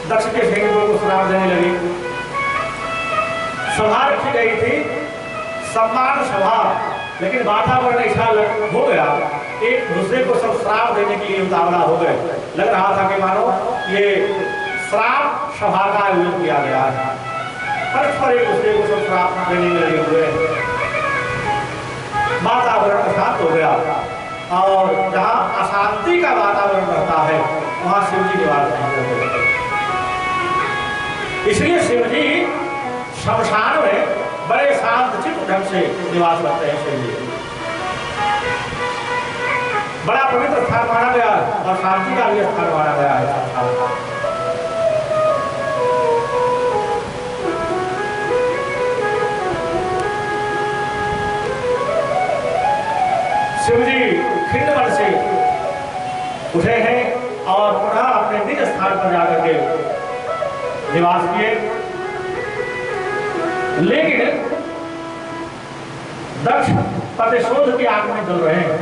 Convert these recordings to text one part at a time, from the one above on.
दक्ष के सैनिकों को श्राप देने लगी। सभा रखी गई थी, सम्मान सभा, लेकिन वातावरण ऐसा हो गया, एक दूसरे को सब श्राप देने के लिए उतावला हो गए। लग रहा था कि मानो ये श्राप सभा का आयोजन किया गया है। परस्पर एक दूसरे को सब श्राप देने में लगे हुए, वातावरण शांत हो गया। और जहाँ अशांति का वातावरण रहता है वहां शिव जी निवास नहीं करते। इसलिए शिव जी शमशान में बड़े शांत चित्त ढंग से निवास करते हैं। शिव जी बड़ा पवित्र स्थान माना गया और शांति का भी स्थान माना गया है। शिव जी खिन्न मन से उठे हैं और पुनः अपने निज स्थान पर जाकर के निवास किए। लेकिन दक्ष प्रतिशोध की आग में जल रहे हैं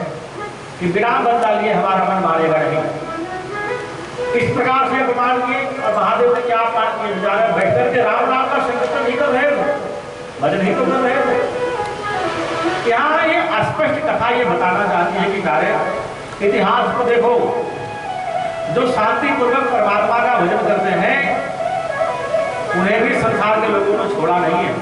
कि बिना बदला लिए हमारा मन मारेगा नहीं। इस प्रकार से अपमान किए और महादेव ने क्या अपमान किए, बैठकर के राम नाम का संकीर्तन नहीं कर रहे थे, भजन ही तो कर रहे थे। यहाँ ये स्पष्ट कथा ये बताना चाहती है कि कार्य इतिहास को देखो, जो शांतिपूर्वक परमात्मा का भजन करते हैं उन्हें भी संसार के लोगों ने छोड़ा नहीं है।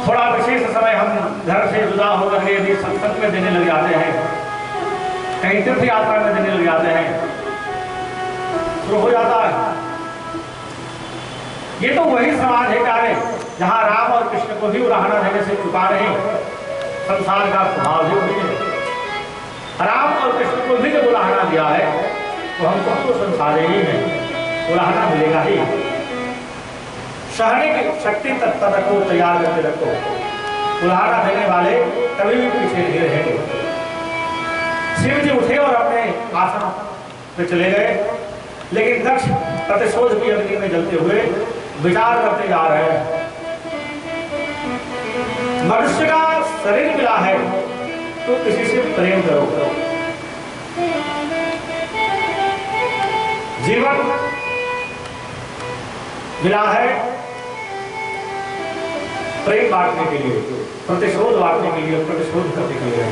थोड़ा विशेष समय हम घर से जुदा होकर यदि सत्संग में देने लग जाते हैं, कहीं तीर्थ यात्रा में देने लग जाते हैं, शुरू हो जाता है। ये तो वही समाज है कार्य जहां राम और कृष्ण को भी उदाहरण देने से चुका रहे। संसार का स्वभाव ही वही है। राम और कृष्ण को भी जब उदाहरण दिया है तो हमको तो संसार ही है, उदाहरण मिलेगा ही। सहने की शक्ति तक को तैयार करके रखो, उदाहरण देने वाले कभी भी पीछे नहीं रहेंगे। शिव जी उठे और अपने आसन पे चले गए, लेकिन दक्ष प्रतिशोध की अग्नि में जलते हुए विचार करते जा रहे हैं। मनुष्य का शरीर मिला है तो किसी से प्रेम करो। जीवन मिला है प्रेम बांटने के लिए, प्रतिशोध बांटने के लिए, प्रतिशोध करने के लिए।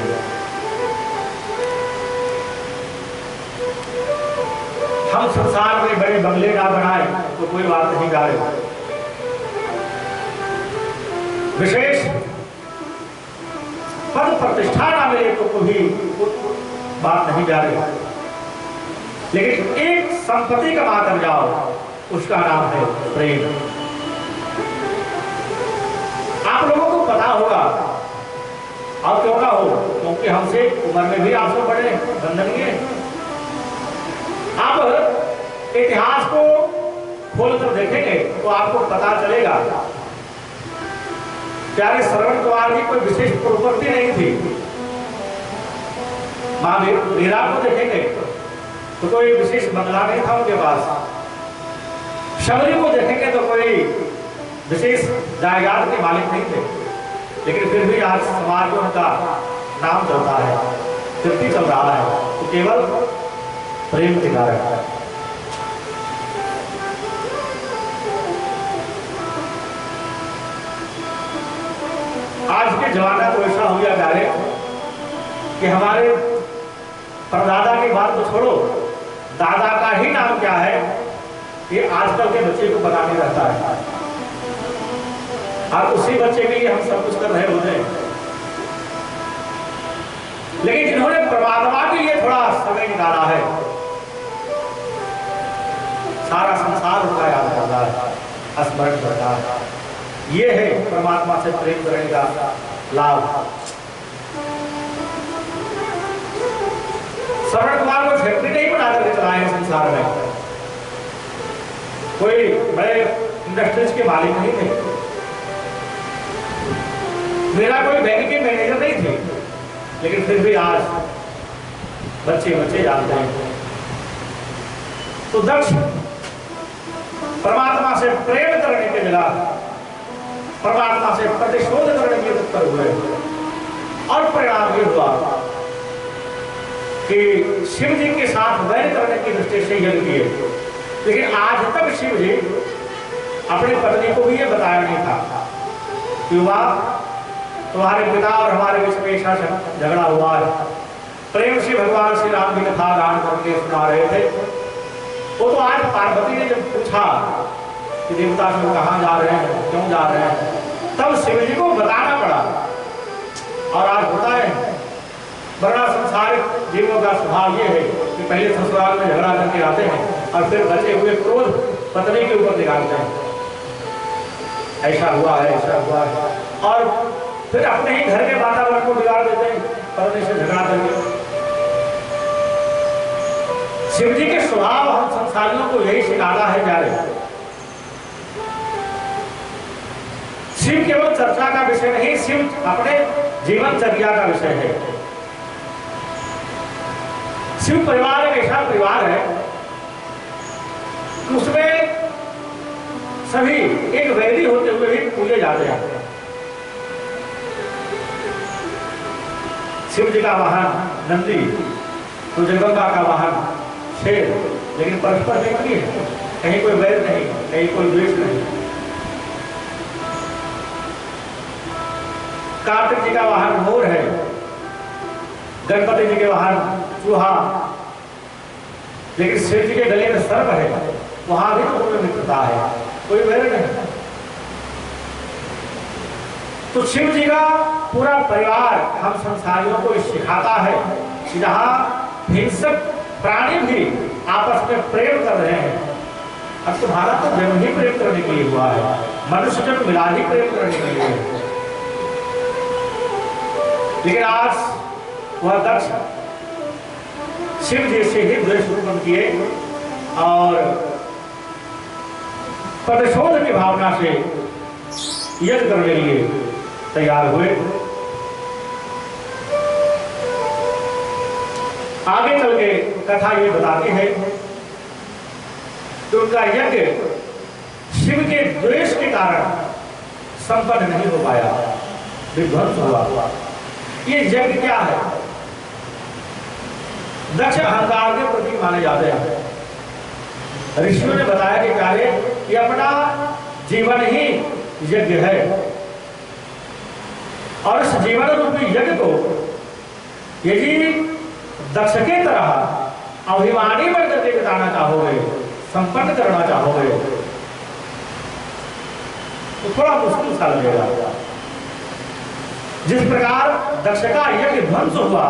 हम संसार में बड़े बंगले ना बनाए तो कोई बात नहीं गाए, विशेष पद प्रतिष्ठा ना मिले तो कोई बात नहीं जा रही, लेकिन एक संपत्ति कमा कर जाओ उसका नाम है प्रेम। आप लोगों को पता होगा, आप क्यों ना हो, क्योंकि हमसे उम्र में भी आपसे बड़े वंदनीय। आप इतिहास को खोलकर देखेंगे तो आपको पता चलेगा प्यारे श्रवण कुमार की कोई विशेष प्रॉपर्टी नहीं थी। मां मीरा को देखेंगे तो कोई विशेष बंगला नहीं था उनके पास। शबरी को देखेंगे तो कोई विशेष जायदाद के मालिक नहीं थे, लेकिन फिर भी आज समाज में उनका नाम चलता है, कीर्ति चल रहा है, तो केवल प्रेम के कारण। आज के जमाना तो ऐसा हो गया कार्य कि हमारे परदादा की बात तो छोड़ो, दादा का ही नाम क्या है ये आजकल के बच्चे को पता नहीं रहता है, और उसी बच्चे के लिए हम सब कुछ कर रहे होते हैं। लेकिन जिन्होंने परमात्मा के लिए थोड़ा समय निकाला है, सारा संसार उनका याद करता है, स्मरण करता है। ये है परमात्मा से प्रेम करने का लाभ। श्रवण कुमार को फैक्ट्री नहीं बना करके चलाए संसार में, कोई बड़े इंडस्ट्रीज के मालिक नहीं थे, मेरा कोई बैंक के मैनेजर नहीं थे, लेकिन फिर भी आज बच्चे बच्चे जानते हैं। तो दक्ष परमात्मा से प्रेम करने के बिना परमात्मा से प्रतिशोध करने के तत्पर हुए, और परिणाम ये हुआ कि कि शिव जी के साथ वैर करने की दृष्टि से यज्ञ किए, लेकिन आज तक शिव जी अपनी पत्नी को भी ये बताया नहीं था कि वाह तुम्हारे पिता और हमारे बीच में ऐसा झगड़ा हुआ है। प्रेम से भगवान श्री राम की कथा गान करके सुना रहे थे। वो तो आज पार्वती ने जब पूछा कि देवता सब कहाँ जा रहे हैं, क्यों जा रहे हैं, तब शिव जी को बताना पड़ा। और आज होता है, वरना संसारिक जीवों का स्वभाव ये है कि पहले ससुराल में झगड़ा करके आते हैं और फिर बचे हुए क्रोध पत्नी के ऊपर निकालते हैं। ऐसा हुआ है, ऐसा हुआ है, और फिर अपने ही घर के वातावरण को बिगाड़ देते हैं पत्नी से झगड़ा करके। शिव जी के स्वभाव हम संसारियों को यही सिखाता है जा रहे। शिव केवल चर्चा का विषय नहीं, शिव अपने जीवनचर्या का विषय है। शिव परिवार एक ऐसा परिवार है कि उसमें सभी एक वैदी होते हुए भी पूजे जाते हैं। शिव जी का वाहन नंदी, तो जगदम्बा का वाहन शेर, लेकिन परस्पर मैत्री है, कहीं कोई वैर नहीं, कहीं कोई द्वेष नहीं। कार्तिक जी का वाहन मोर है, गणपति जी के वाहन चूहा, लेकिन शिव जी के गले में सर्प है, वहां भी तो उनमें मित्रता है, कोई वैर नहीं। तो शिव जी का पूरा परिवार हम संसारियों को सिखाता है कि जहां हिंसक प्राणी भी आपस में प्रेम कर रहे हैं। अब तुम्हारा तो जन्म ही प्रेम करने के लिए हुआ है, मनुष्य जब मिला ही प्रेम करने के लिए। लेकिन आज वह दक्ष शिव जी से ही द्वेष उत्पन्न किए और प्रतिशोध की भावना से यज्ञ करने के लिए तैयार हुए। आगे चल के कथा ये बताती है कि उनका यज्ञ शिव के द्वेष के कारण संपन्न नहीं हो पाया, विध्वंस हुआ। ये यज्ञ क्या है? दक्ष अहंकार के प्रति माने जाते हैं। ऋषियों ने बताया कि कार्य ये अपना जीवन ही यज्ञ है और इस जीवन रूपी यज्ञ को यदि दक्ष के तरह अभिमानी बनकर के बिताना चाहोगे, संपन्न करना चाहोगे, तो थोड़ा मुश्किल सा लगेगा। जिस प्रकार दक्ष का यज्ञ ध्वंस हुआ,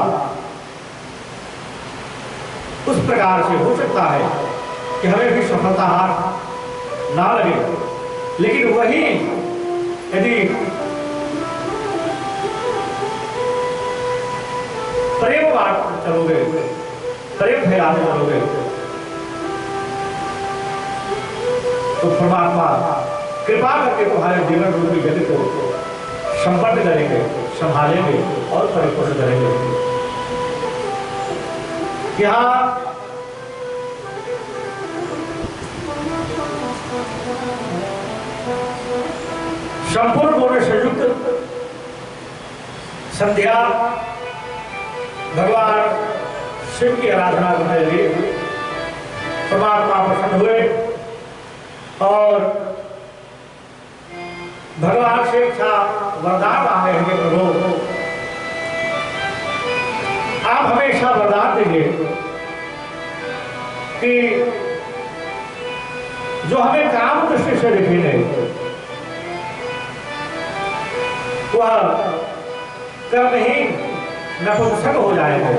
उस प्रकार से हो सकता है कि हमें भी सफलता हार ना लगे, लेकिन वही यदि प्रेम बांट चलोगे, प्रेम फैलाने चलोगे, तो परमात्मा कृपा करके तुम्हारे जीवन रूपी यज्ञ को संपन्न करेंगे, संभालेंगे और परिपूर्ण करेंगे। यहाँ संपूर्ण गुण से युक्त संध्या भगवान शिव की आराधना करने लगे। परमात्मा प्रसन्न हुए और भगवान से इच्छा वरदान मांगे हैं कि प्रभु आप हमेशा वरदान देंगे कि जो हमें काम दृष्टि से देखेंगे वह कर्म ही नपुंसक हो जाएंगे।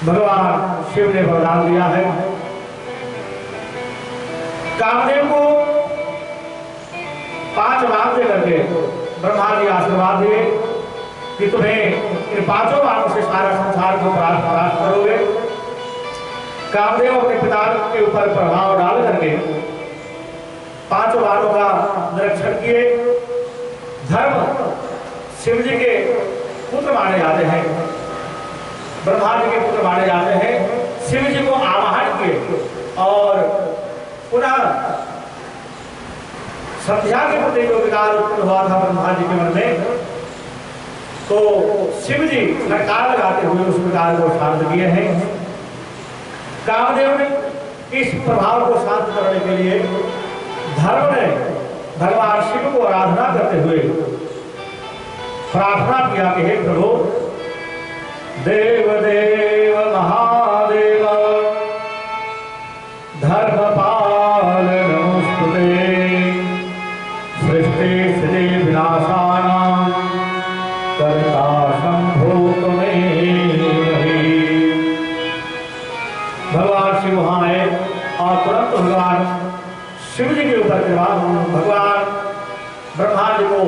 भगवान शिव ने वरदान दिया है। कामदेव को 5 बार दे करके ब्रह्मा जी आशीर्वाद दिए कि तुम्हें इन 5 बारों से सारा संसार को प्राप्त करोगे। कामदेव अपने पिता के ऊपर प्रभाव डाल करके 5 बारों का निरीक्षण किए। धर्म शिव जी के पुत्र माने जाते हैं, ब्रह्मा जी के पुत्र माने जाते हैं। शिव जी को आवाहन किए और पुनः संध्या के प्रति जो विकार उत्पन्न हुआ था ब्रह्मा जी के मन में, तो शिव जी सरकार लगाते हुए उस प्रकार को शांत किए हैं। कामदेव ने इस प्रभाव को शांत करने के लिए धर्म ने भगवान शिव को आराधना करते हुए प्रार्थना किया कि हे प्रभु देव देव महादेव धर्मपाल नमोस्तुते सृष्टि स्थिति विनाशानां कर्ता शंभो त्वमेव हि। भगवान शिव वहां आए और तुरंत भगवान शिव जी के ऊपर भगवान ब्रह्मा जी को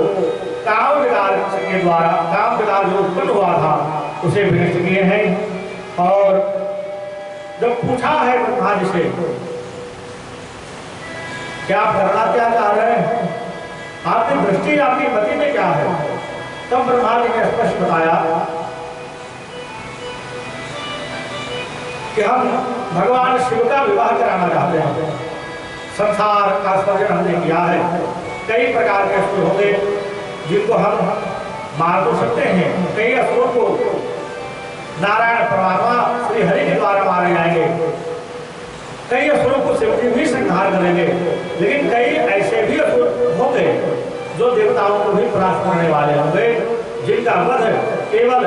काम विकार के द्वारा काम विकार जो उत्पन्न हुआ था उसे विनष्ट किए हैं। और जब पूछा है ब्रह्मा जी से क्या करना क्या चाह रहे हैं, आपकी दृष्टि आपकी मति में क्या है, तब ब्रह्मा जी ने स्पष्ट बताया कि हम भगवान शिव का विवाह कराना चाहते हैं। संसार का सृजन हमने किया है, कई प्रकार के असुर होंगे जिनको हम मार तो सकते हैं, कई असुरों को नारायण परमात्मा श्री हरि के द्वारा मारे जाएंगे, कई असुरों को शिव जी भी संहार करेंगे, लेकिन कई ऐसे भी असुर होंगे जो देवताओं को भी परास्त करने वाले होंगे, जिनका वध केवल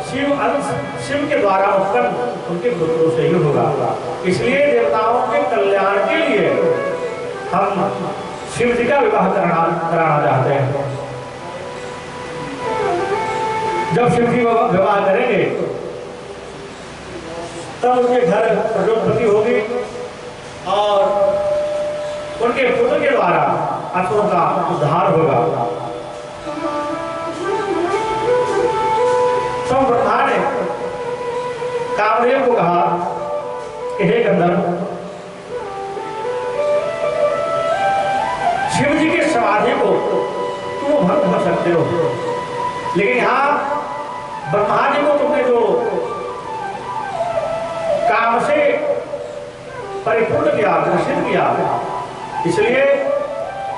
शिव के द्वारा उत्पन्न उनके पुत्रों से ही होगा। इसलिए देवताओं के कल्याण के लिए हम शिव जी का विवाह कराना चाहते हैं। जब शिव जी विवाह करेंगे तब उनके घर प्रजोत्पत्ति होगी और उनके पुत्र के द्वारा असुरों का उद्धार होगा। तो ब्रह्मा ने कामदेव को कहा कि हे गंधर्व, शिव जी की समाधि को तुम भंग कर सकते हो, लेकिन यहाँ ब्रह्मा जी को तुमने जो काम से परिपूर्ण किया, घोषित किया, इसलिए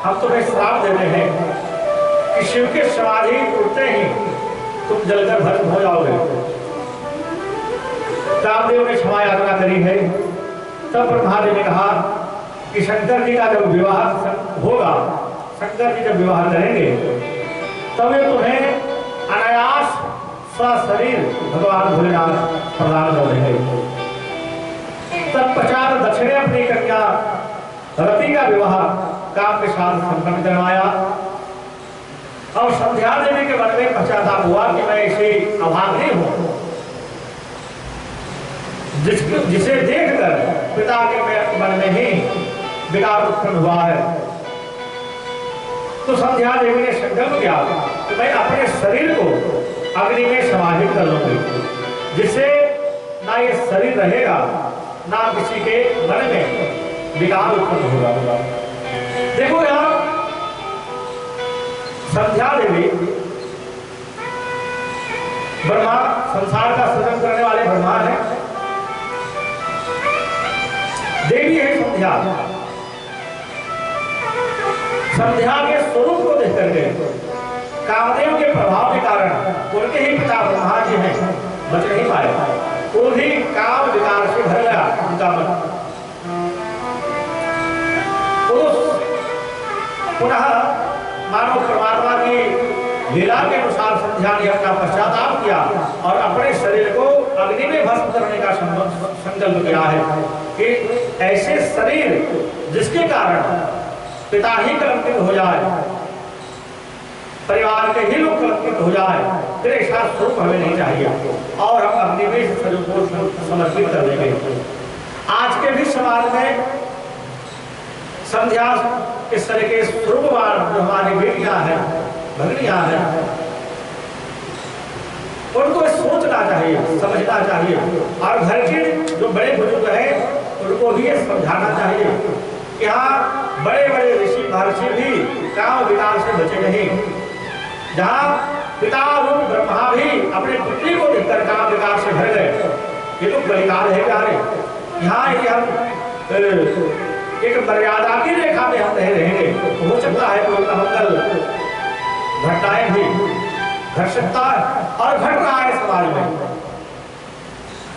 हम तुम्हें श्राप देते हैं कि शिव के समाधि टूटते ही तुम जलकर भस्म हो जाओगे। कामदेव ने क्षमा याचना करी है। तब ब्रह्मा जी ने कहा कि शंकर जी का जब विवाह होगा, शंकर जी जब विवाह करेंगे तब तुम्हें अनायास सशरीर भगवान भोलेनाथ प्रदान कर देंगे। तत्पश्चात दक्षिण अपनी कन्या रति का विवाह काम के साथ संपन्न करवाया और संध्या देवी के मन में पश्चाताप हुआ कि मैं इसे अभागी हूं, जिसे देखकर पिता के मन में ही विकार उत्पन्न हुआ है। तो संध्या देवी ने संकल्प किया कि मैं अपने शरीर को अग्नि में समाहित कर लूंगी, जिससे ना ये शरीर रहेगा ना किसी के मन में विकार उत्पन्न होगा। देखो यहाँ संध्या देवी ब्रह्मा, संसार का सृजन करने वाले ब्रह्मा है, देवी है संध्या। संध्या के स्वरूप को देख करके कामदेव के प्रभाव के कारण उनके ही पिता ब्रह्मा जी हैं बच नहीं पाए, वो भी काम विकार से भर गया उनका मन। पुनः मानव परमात्मा की लीला के अनुसार संध्या ने अपना पश्चाताप किया और अपने शरीर को अग्नि में भस्म करने का संकल्प किया है कि ऐसे शरीर जिसके कारण पिता ही कलंकित हो जाए, परिवार के ही लोग कलंकित हो जाए, फिर ऐसा स्वरूप हमें नहीं चाहिए और हम अग्नि में शरीर को समर्पित कर देंगे। आज के भी समाज में संध्या इस तरह के स्वरूपवान जो हमारी बेटियां हैं, भगनियां हैं, उनको सोचना चाहिए, समझना चाहिए और घर के जो बड़े बुजुर्ग हैं उनको भी ये समझाना चाहिए कि हाँ, बड़े बड़े ऋषि महर्षि भी काम विकार से बचे नहीं। जहाँ पिता रूप ब्रह्मा भी अपने पुत्री को देखकर काम विकार से भर गए, ये तो बलिदान है प्यारे। यहाँ यदि हम एक मर्यादा की रेखा में हम नहीं रहेंगे तो हो सकता है कोई अमंगल घटनाएं भी घट सकता है। और घट रहा है समाज में,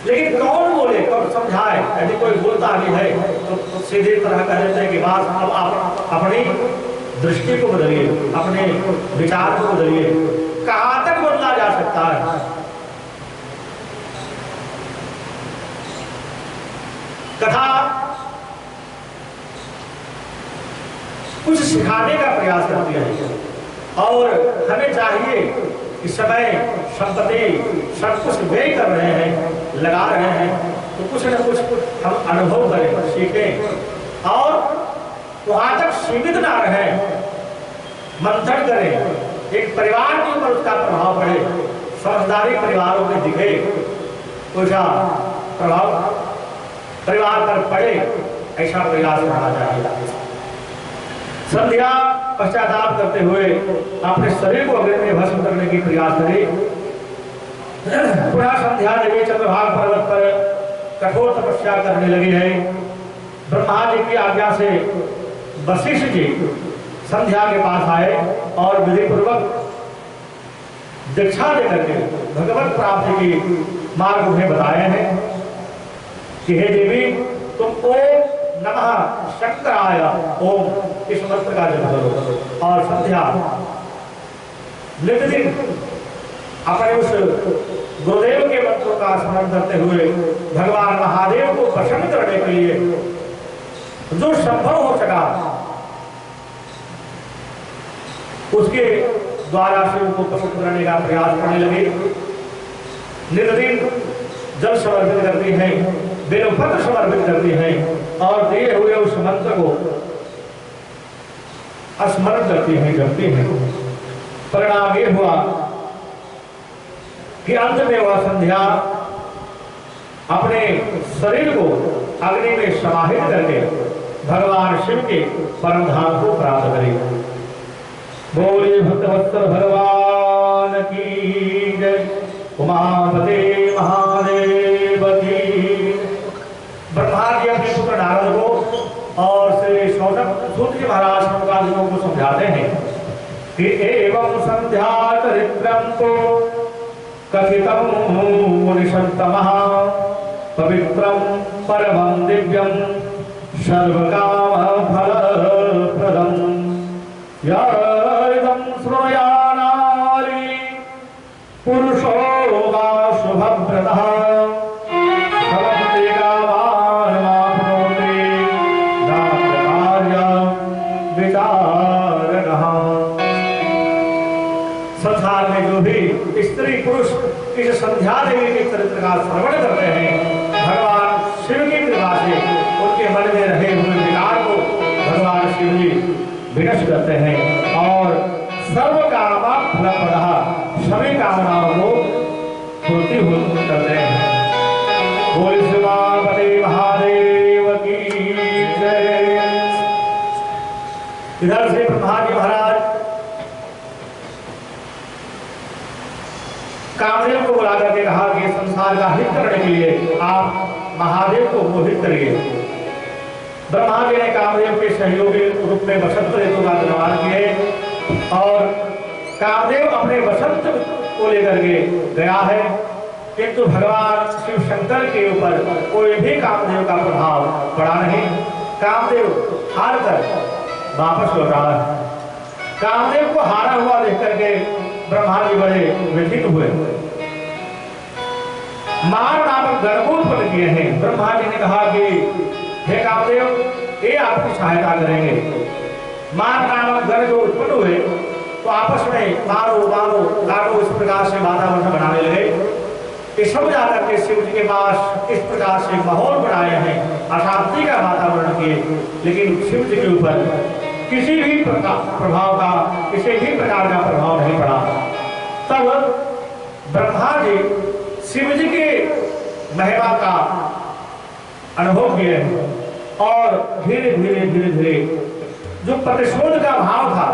लेकिन कौन बोले, कौन समझाए? यदि कोई बोलता भी है तो सीधे तरह कह देते हैं कि बात अब आप अपनी दृष्टि को बदलिए, अपने विचार को बदलिए। कहां तक बदला जा सकता है? कथा कुछ सिखाने का प्रयास करती है और हमें चाहिए कि समय संपत्ति सब कुछ व्यय कर रहे हैं, लगा रहे हैं, तो कुछ न कुछ हम अनुभव करें, सीखें और वहां तक सीमित ना रहे, मंथन करें। एक परिवार के ऊपर उसका प्रभाव पड़े, समझदारी परिवारों में दिखे, उसका प्रभाव परिवार पर पड़े, ऐसा प्रयास करना चाहिए। संध्या पश्चाताप करते हुए अपने शरीर को अग्नि में भस्म करने की प्रयास करें। पुनः संध्या देवी चंद्रभाग पर्वत पर कठोर तपस्या करने लगी है। ब्रह्मा जी की आज्ञा से वशिष्ठ जी संध्या के पास आए और विधि पूर्वक दीक्षा देकर के भगवत प्राप्ति की मार्ग उन्हें बताए हैं कि हे देवी, तुम ओम नमः शंकराय ओम इस मंत्र का जप करो और संध्या नित्य दिन अपने उस गुरुदेव के मंत्रों का स्मरण करते हुए भगवान महादेव को प्रसन्न करने के लिए जो संभव हो सका उसके द्वारा शिव को प्रसन्न करने का प्रयास करने लगे। नित्य जल समर्पित करती है, बेलपत्र समर्पित करती है और दिए हुए उस मंत्र को स्मरण करती है, जपती है। परिणाम ये हुआ कि अंत में वह संध्या अपने शरीर को अग्नि में समाहित करके भगवान शिव के परम धाम को प्राप्त करेगी। बोले भक्तवत्सल भगवान की जय। उमापते महादेव की। ब्रह्मा जी अपने पुत्र नारद को और श्री सूत जी महाराज शौनकादिकों को समझाते हैं कि एवं संध्या चरित्रम को कथितम मुनिषत्तमः पवित्रम परमं दिव्यम सर्वकाम फलप्रदम यदं श्रुणुयानारि पुरुषो वा शुभव्रतः समस्ते कामानमाप्नोति नाप्रकार्यं विचारणः। संसार में जो भी स्त्री पुरुष इस संध्या देवी के चरित्र का श्रवण करते हैं, भगवान शिव की कृपा से उनके मन में रहे हुए विकार को भगवान शिव जी विनष्ट करते हैं और सर्व कामा फलप्रदः सभी कामनाओं को पूर्ति करते हैं। बोल शिवापति महादेव की जय। इधर से ब्रह्मा जी महाराज कामदेव को बुला करके कहा कि संसार का हित करने के लिए आप महादेव को मोहित करिए। ब्रह्मा जी ने कामदेव के सहयोगी रूप में वसंत ऋतु का निर्माण किए और कामदेव अपने वसंत को लेकर के गया है, किंतु भगवान शिव शंकर के ऊपर कोई भी कामदेव का प्रभाव पड़ा नहीं। कामदेव हार कर वापस लौटा। कामदेव को हारा हुआ देख करके ब्रह्मा जी बड़े व्यथित हुए। मार नामक गण उत्पन्न किए हैं। ब्रह्मा जी ने कहा कि हे कामदेव, ये आपकी सहायता करेंगे। मार नामक गण जो उत्पन्न हुए तो आपस में मारो मारो काटो इस प्रकार से वातावरण बनाने लगे। ये सब जाकर के शिव जी के पास इस प्रकार से माहौल बनाए हैं, अशांति का वातावरण किए, लेकिन शिव जी के ऊपर किसी भी प्रभाव का, किसी भी प्रकार का प्रभाव नहीं पड़ा। तब ब्रह्मा जी शिव जी के महिमा का अनुभव किए और धीरे धीरे धीरे धीरे जो प्रतिशोध का भाव था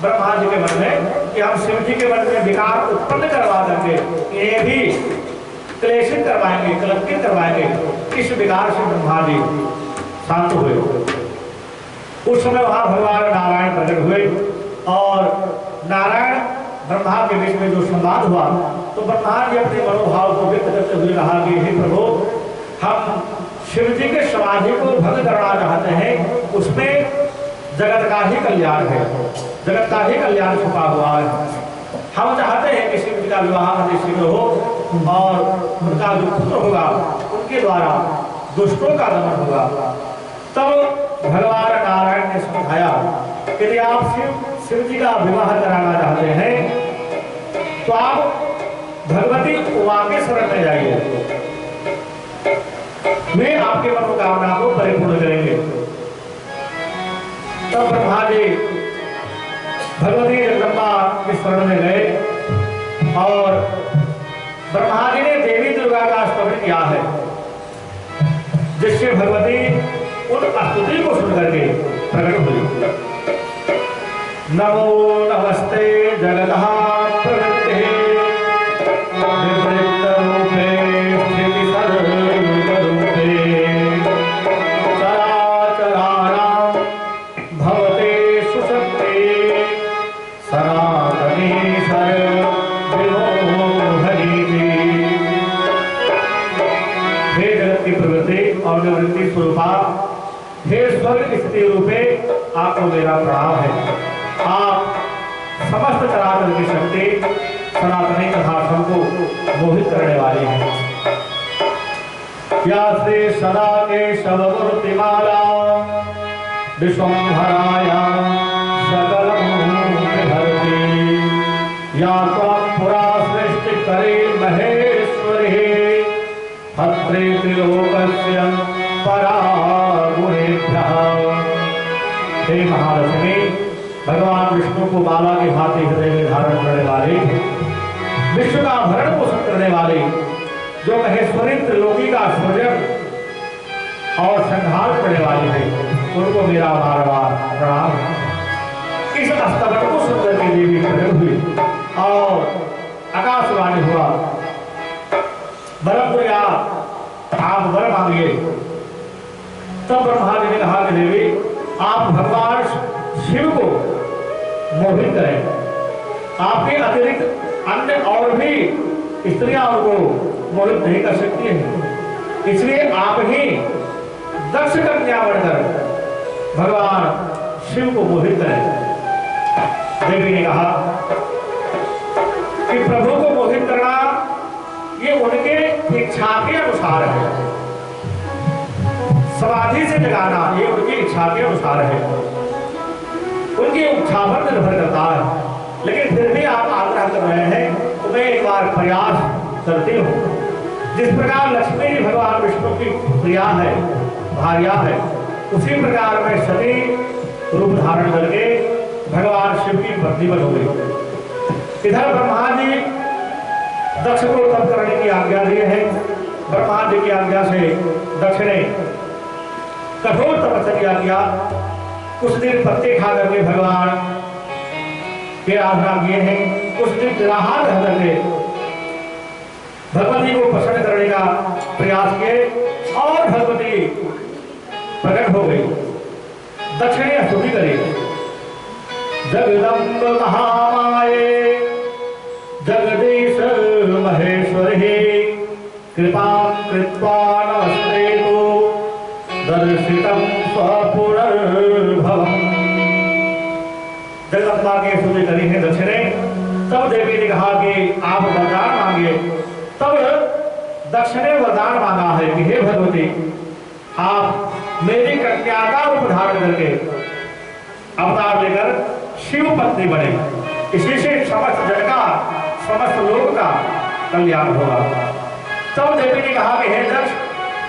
ब्रह्मा जी के मन में कि हम शिव जी के मन में विकार उत्पन्न करवा करके ये भी क्लेशित करवाएंगे, कलंकित करवाएंगे, इस विकार से ब्रह्मा जी शांत हुए। उस समय वहां भगवान नारायण प्रकट हुए और नारायण ब्रह्मा के बीच में जो संवाद हुआ तो ब्रह्मा जी अपने मनोभाव को व्यक्त करते हुए कहा कि हे प्रभु, हम शिव जी के समाधि को भंग करना चाहते हैं, उसमें जगत का ही कल्याण है, जगत का ही कल्याण छुपा हुआ है। हम चाहते हैं कि शिव जी का विवाह अति शीघ्र हो और उनका जो पुत्र होगा उनके द्वारा दुष्टों का दमन होगा। तब भगवान नारायण ने समझाया कि यदि आप शिव जी का विवाह कराना चाहते हैं तो आप भगवती उमा के शरण में जाइए, वे आपके मनोकामना को परिपूर्ण करेंगे। तब ब्रह्मा जी भगवती जगदम्बा के शरण में गए और ब्रह्मा जी ने देवी दुर्गा का स्तवन किया है, जिससे भगवती उन स्तुति को सुनकर के प्रकट हुई। नमो नमस्ते जगतः प्रवृत्ते निवृत्त रूपे स्थिति सर्वरूपे चराचराणां भवते सुशक्ते सनातनी सर्वविमोहनीति। हे जगत की प्रवृत्ति और निवृत्ति स्वरूपा, हे स्वर्ग स्थिति रूपे आपको मेरा प्रणाम है। आप समस्त चराचर की शक्ति सनातनी तथा सबको मोहित करने वाली है। या श्री सदा के शवमूर्तिमाला विश्वंभराया सकलम् बिभर्ति, या त्वं पुरा सृष्टि करे महेश्वरी भद्रे त्रिलोकस्य परा गुणेभ्यः। हे महालक्ष्मी, भगवान विष्णु को बाला की भांति हृदय में धारण करने वाले, विश्व का भरण पोषण करने वाले, जो महेश्वरी त्रिलोकी का सृजन और संहार करने वाले हैं, उनको मेरा बार बार प्रणाम। इस स्तवन को सुनकर के देवी प्रकट हुई और आकाशवाणी हुआ, बरपुर आप वर मांगिए। तब ब्रह्मा जी ने कहा कि देवी, आप भगवान शिव को मोहित करें, आपके अतिरिक्त अन्य और भी स्त्रियां उनको मोहित नहीं कर सकती हैं, इसलिए आप ही दक्ष कन्या बनकर भगवान शिव को मोहित करें। देवी ने कहा कि प्रभु को मोहित करना ये उनके इच्छा के अनुसार है, समाधि से जगाना ये उनकी इच्छा के अनुसार है, उनकी इच्छा पर निर्भर करता है। लेकिन फिर भी आप आग्रह कर रहे हैं तो मैं एक बार प्रयास करती हूँ। जिस प्रकार लक्ष्मी जी भगवान विष्णु की प्रिया है, भार्या है, उसी प्रकार मैं सती रूप धारण करके भगवान शिव की पत्नी बन गई। इधर ब्रह्मा जी दक्ष को तप करने की आज्ञा दी है। ब्रह्मा जी की आज्ञा से दक्ष ने कठोर तपस्या किया। कुछ दिन पत्ते खा करके भगवान के आराधना किए हैं, कुछ दिन निराहार रह करके भगवती को प्रसन्न करने का प्रयास किए और भगवती प्रकट हो गई। दक्ष ने स्तुति करी, जगदम्ब महामाये जगदीश महेश्वरी कृपा कृत्वा नमस्तेतु दर्शितम स्वपुनर्भवम्। जगदम्बा की स्तुति करी है दक्ष ने। तब देवी ने कहा कि आप वरदान मांगे। तब दक्ष ने वरदान मांगा है कि हे भगवती, आप मेरी कन्या का रूप धारण करके अवतार लेकर शिव पत्नी बने, इसी से समस्त जग का समस्त लोक का कल्याण होगा। तब देवी ने कहा कि हे दक्ष,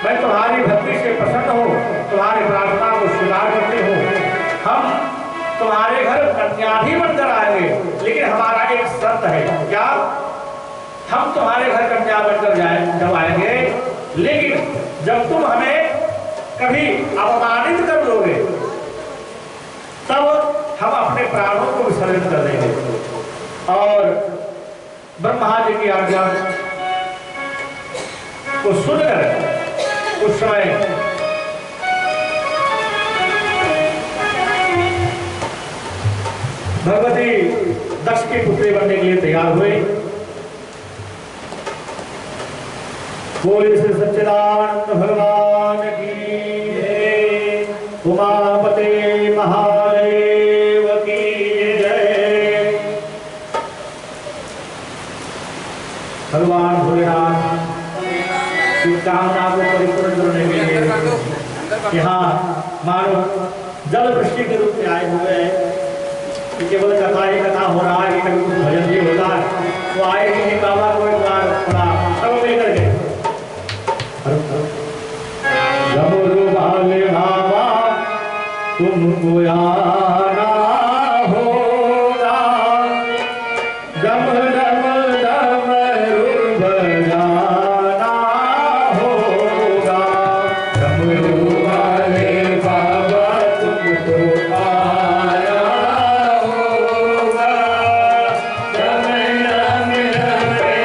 मैं तुम्हारी भक्ति से प्रसन्न हूँ, तुम्हारी प्रार्थना को स्वीकार करती हूँ। हम तुम्हारे घर कन्या भी बनकर आएंगे, लेकिन हमारा एक शर्त है। क्या? हम तुम्हारे घर कन्या बनकर जब आएंगे, लेकिन जब तुम हमें कभी अपमानित कर दोगे तब हम अपने प्राणों को विसर्जन कर देंगे। और ब्रह्मा जी की आज्ञा को सुनकर उस समय भगवती दक्ष की पुत्री बनने के लिए तैयार हुए बोले श्री सच्चिदानंद भगवान की जय। उमापते महादेव की जय। भगवान भोलेनाथ की कामना को परिपूर्ण करने के लिए यहाँ मानो जल वृष्टि के रूप में आए हुए हैं कि केवल कथा ही कथा हो रहा है, कभी कुछ भजन भी होता है तो आए ही नहीं बाबा को एक बार थोड़ा सब मिलकर के डमरू वाले बाबा तुमको आना होगा, डम डम डमरू बजाना होगा, डमरू वाले बाबा तुमको आना होगा, डम डम डमरू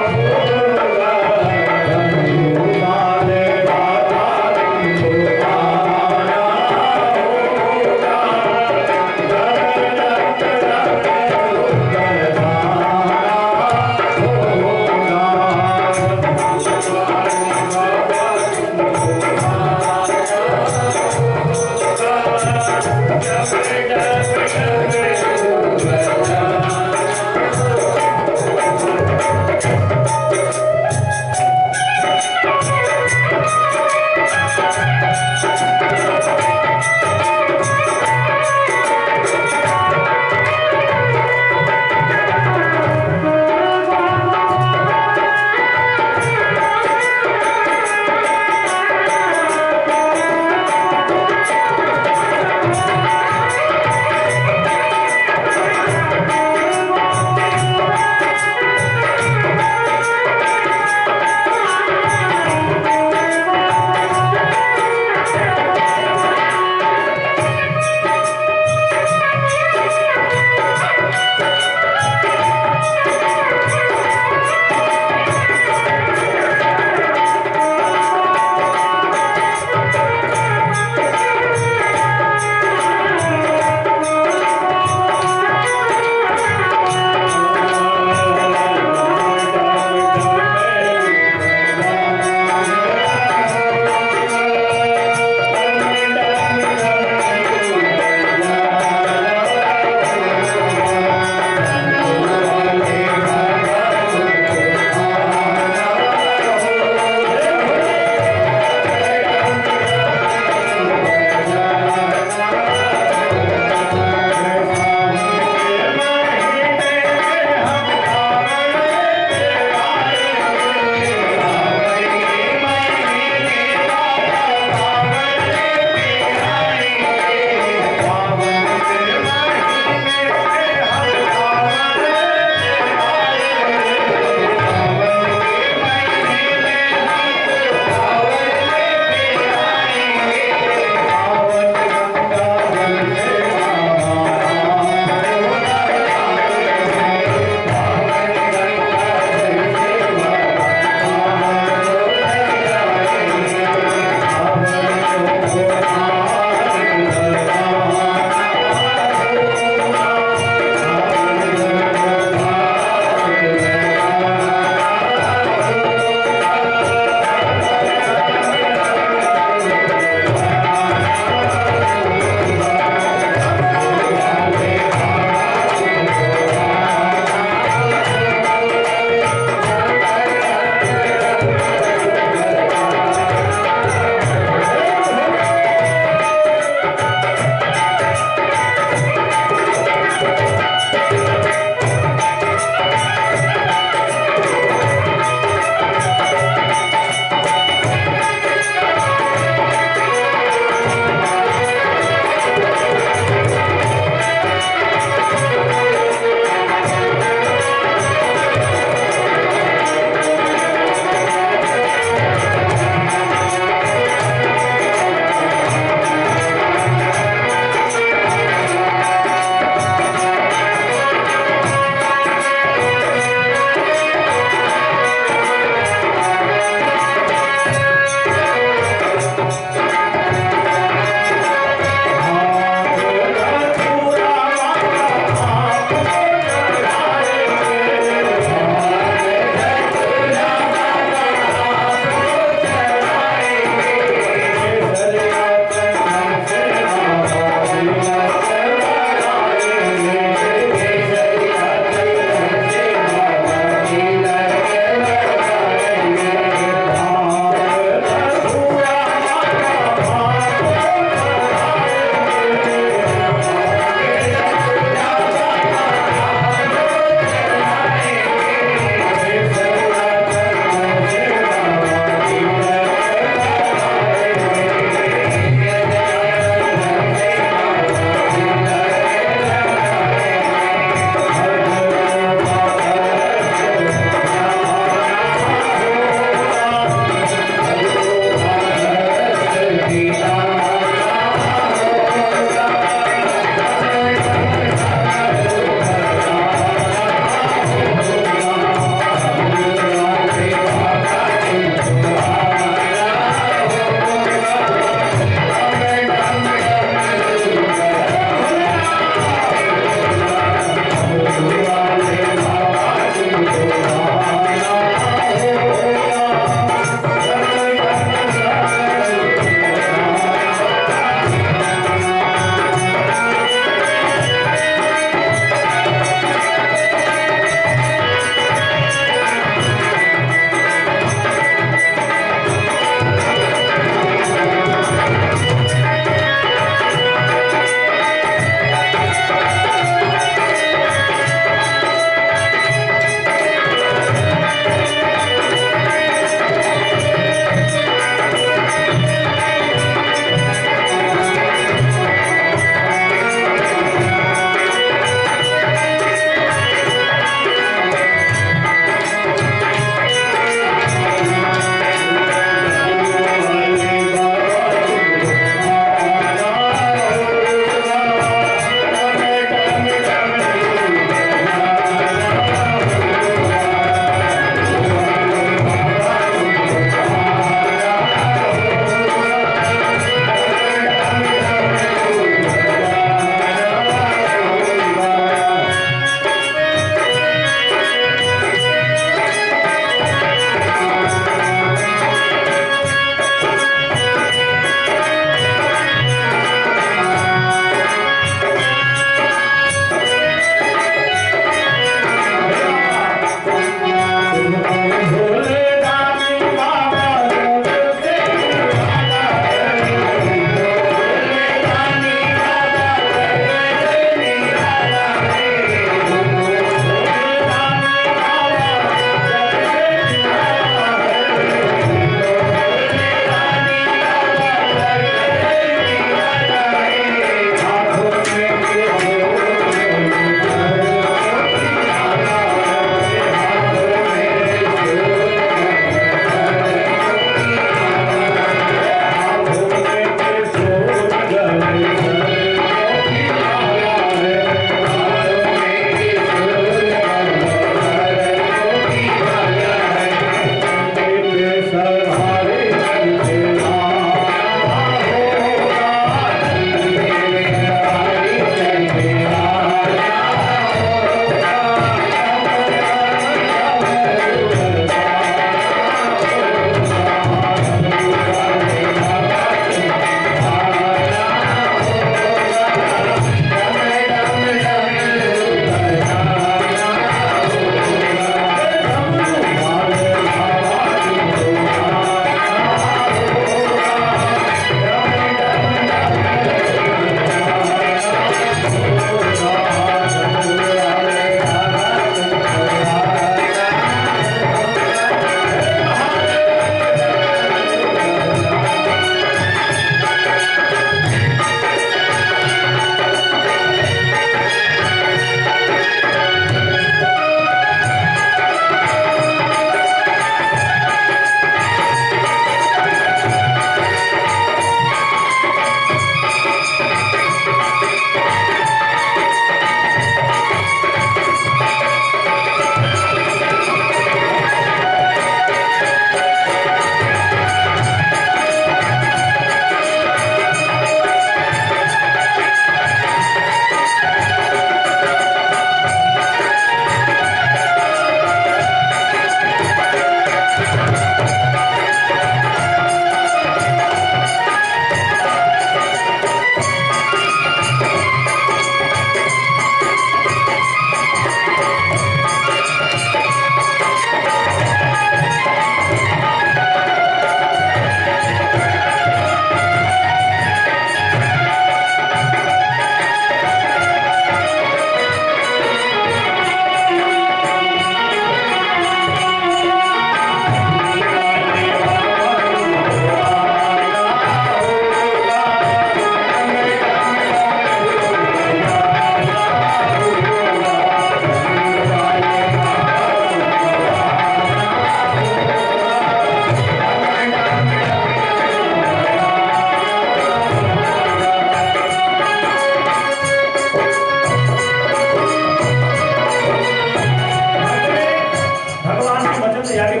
यानी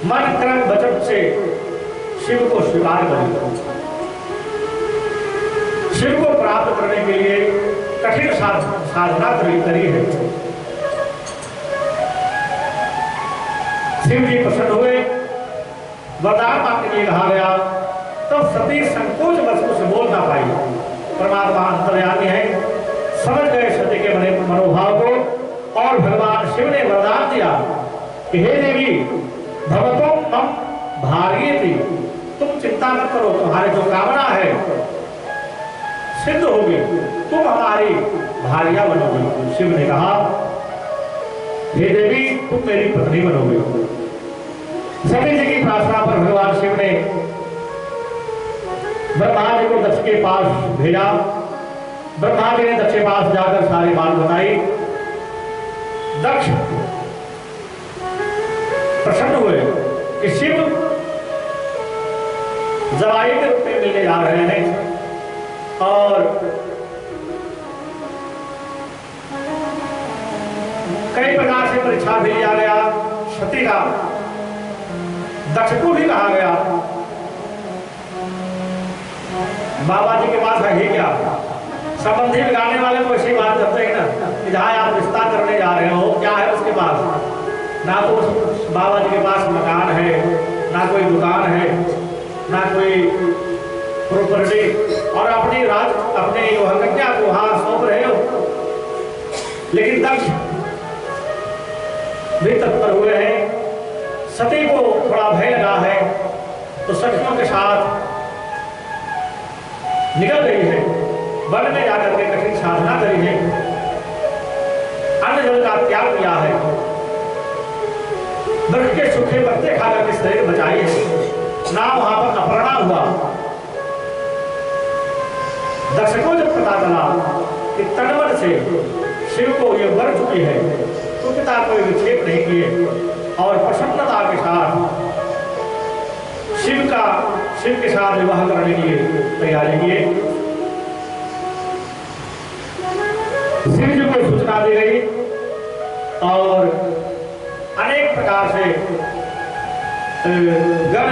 मन क्रम वचन से शिव को स्वीकार करें। प्राप्त करने के लिए कठिन साधना करी है। शिव जी प्रसन्न हुए, वरदान मांगने के लिए कहा गया। तो सती संकोच वस्तु से बोल ना पाई। परमात्मा अंतर्यामी है, समझ गए सती के मनोभाव को और भगवान शिव ने वरदान दिया कि हे देवी, भवतों मम भार्ये थी, तुम चिंता मत करो, तुम्हारी जो कामना है सिद्ध होगी, तुम हमारी भार्या बनोगी। शिव ने कहा, हे देवी, तुम मेरी पत्नी बनोगी। सती जी की प्रार्थना पर भगवान शिव ने ब्रह्मा जी को दक्ष के पास भेजा। ब्रह्मा जी ने दक्ष के पास जाकर सारी बात बताई। दक्ष प्रसन्न हुए कि शिव जवाई के रूप में मिलने जा रहे हैं और कई प्रकार से परीक्षा भी लिया गया। सती का दक्ष को भी कहा गया, बाबा जी के पास है ही क्या। संबंधी बिगाड़ने वाले को ऐसी बात करते हैं ना कि जहाँ आप रिश्ता करने जा रहे हो, क्या है उसके पास? ना तो बाबा जी के पास मकान है, ना कोई दुकान है, ना कोई प्रॉपर्टी, और अपनी कन्या को वहां सौंप रहे हो। लेकिन दक्ष भी तत्पर हुए हैं। सती को थोड़ा भय लगा है तो सखियों के साथ निकल गई है, वन में जाकर के कठिन साधना करी है, अन्न जल का त्याग किया है, वृक्ष के सूखे पत्ते खाकर के शरीर बचाई है, ना वहां पर अपहरणा हुआ। दक्ष को जब पता चला कि तनमन से शिव को ये वर चुकी है तो पिता कोई विक्षेप नहीं किए और प्रसन्नता के साथ शिव के साथ विवाह करने की तैयारी किए। शिव जी को सूचना दी गई और अनेक प्रकार से गण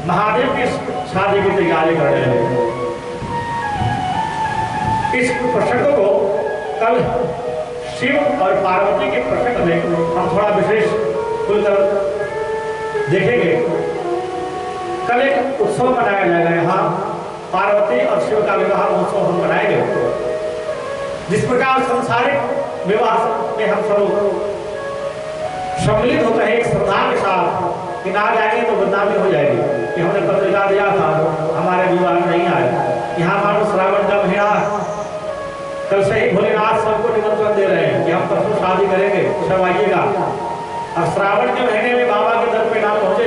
महादेव की शादी की तैयारी कर रहे हैं। इस प्रसंग को कल शिव और पार्वती के प्रसंग में हम थोड़ा विशेष खुलकर देखेंगे। कल एक उत्सव मनाया जाएगा, यहाँ पार्वती और शिव का विवाह उत्सव हम मनाएंगे। जिस प्रकार संसारिक विवाह में हम सब सम्मिलित होते हैं एक श्रद्धा के साथ कि ना जाएंगे तो बदनामी हो जाएगी कि हमने पत्रिका दिया था, हमारे विवाह नहीं आए। यहाँ मानो श्रावण का महीना, कल से ही भोलेनाथ सबको निमंत्रण दे रहे हैं कि हम परसों शादी करेंगे, सब आइएगा। और श्रावण के महीने में बाबा के दर पे ना पहुंचे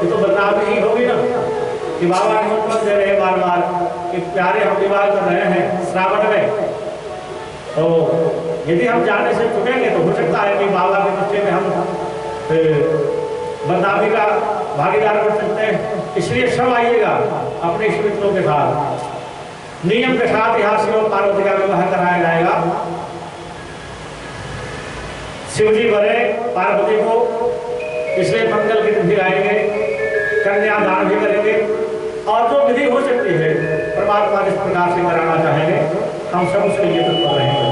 तो बदनामी ही होगी ना कि बाबा निमंत्रण दे रहे हैं बार बार कि प्यारे हम विवाह कर रहे हैं श्रावण में। तो यदि हम जाने से चुकेंगे तो हो सकता है कि बाबा के बच्चे में हम बदनामी का भागीदार बन सकते हैं। इसलिए सब आइएगा अपने इष्ट मित्रों के साथ। नियम के साथ यहाँ शिव और पार्वती का विवाह कराया जाएगा। शिव जी बने पार्वती को इसलिए मंगल की तिथि गाएंगे, कन्यादान भी करेंगे और जो विधि हो सकती है परमात्मा जिस प्रकार से कराना चाहेंगे हम सब उसके लिए तत्पर रहेंगे।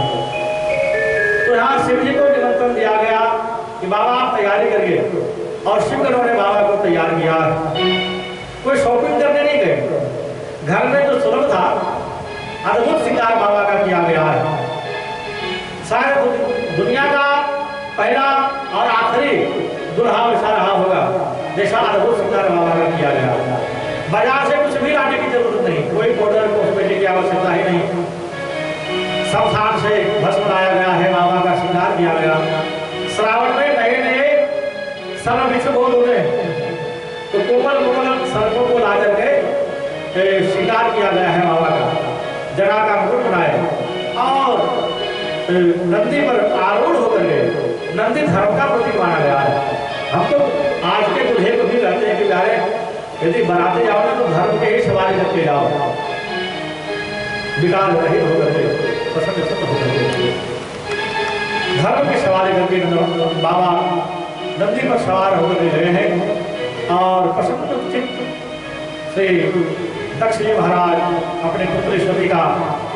तो यहाँ शिव जी को निमंत्रण दिया गया कि बाबा आप तैयारी करिए और शिवगणों ने बाबा को तैयार किया। कोई शॉपिंग करने नहीं गए, घर में जो सुलभ था अद्भुत श्रृंगार बाबा का किया गया है। शायद दुनिया का पहला और आखिरी दुल्हा वैसा रहा होगा जैसा अद्भुत श्रृंगार बाबा का किया गया। बाजार से कुछ भी लाने की जरूरत नहीं, कोई पाउडर कॉस्मेटिक की आवश्यकता ही नहीं। सब स्थान से भस्म लाया गया है, बाबा का श्रृंगार किया गया। श्रावण में नए नए सर्व विश्व बोल हो रहे तो कोमल कोमल सर्पों को ला करके श्रृंगार किया गया है बाबा का। जगह का मुकुट बनाया और नंदी पर आरूढ़ होकर के नंदी धर्म का प्रतीक माना गया है। हम तो आज के दूल्हे को भी कहते हैं कि प्यारे यदि बनाते जाओ ना तो धर्म के ही सवारी करके जाओ, विकार रहित होकर के प्रसन्न चित्त होकर के धर्म की सवारी करके बाबा नंदी पर सवार होकर गए हैं और प्रसन्न चित्त से दक्ष जी महाराज अपने पुत्र सती का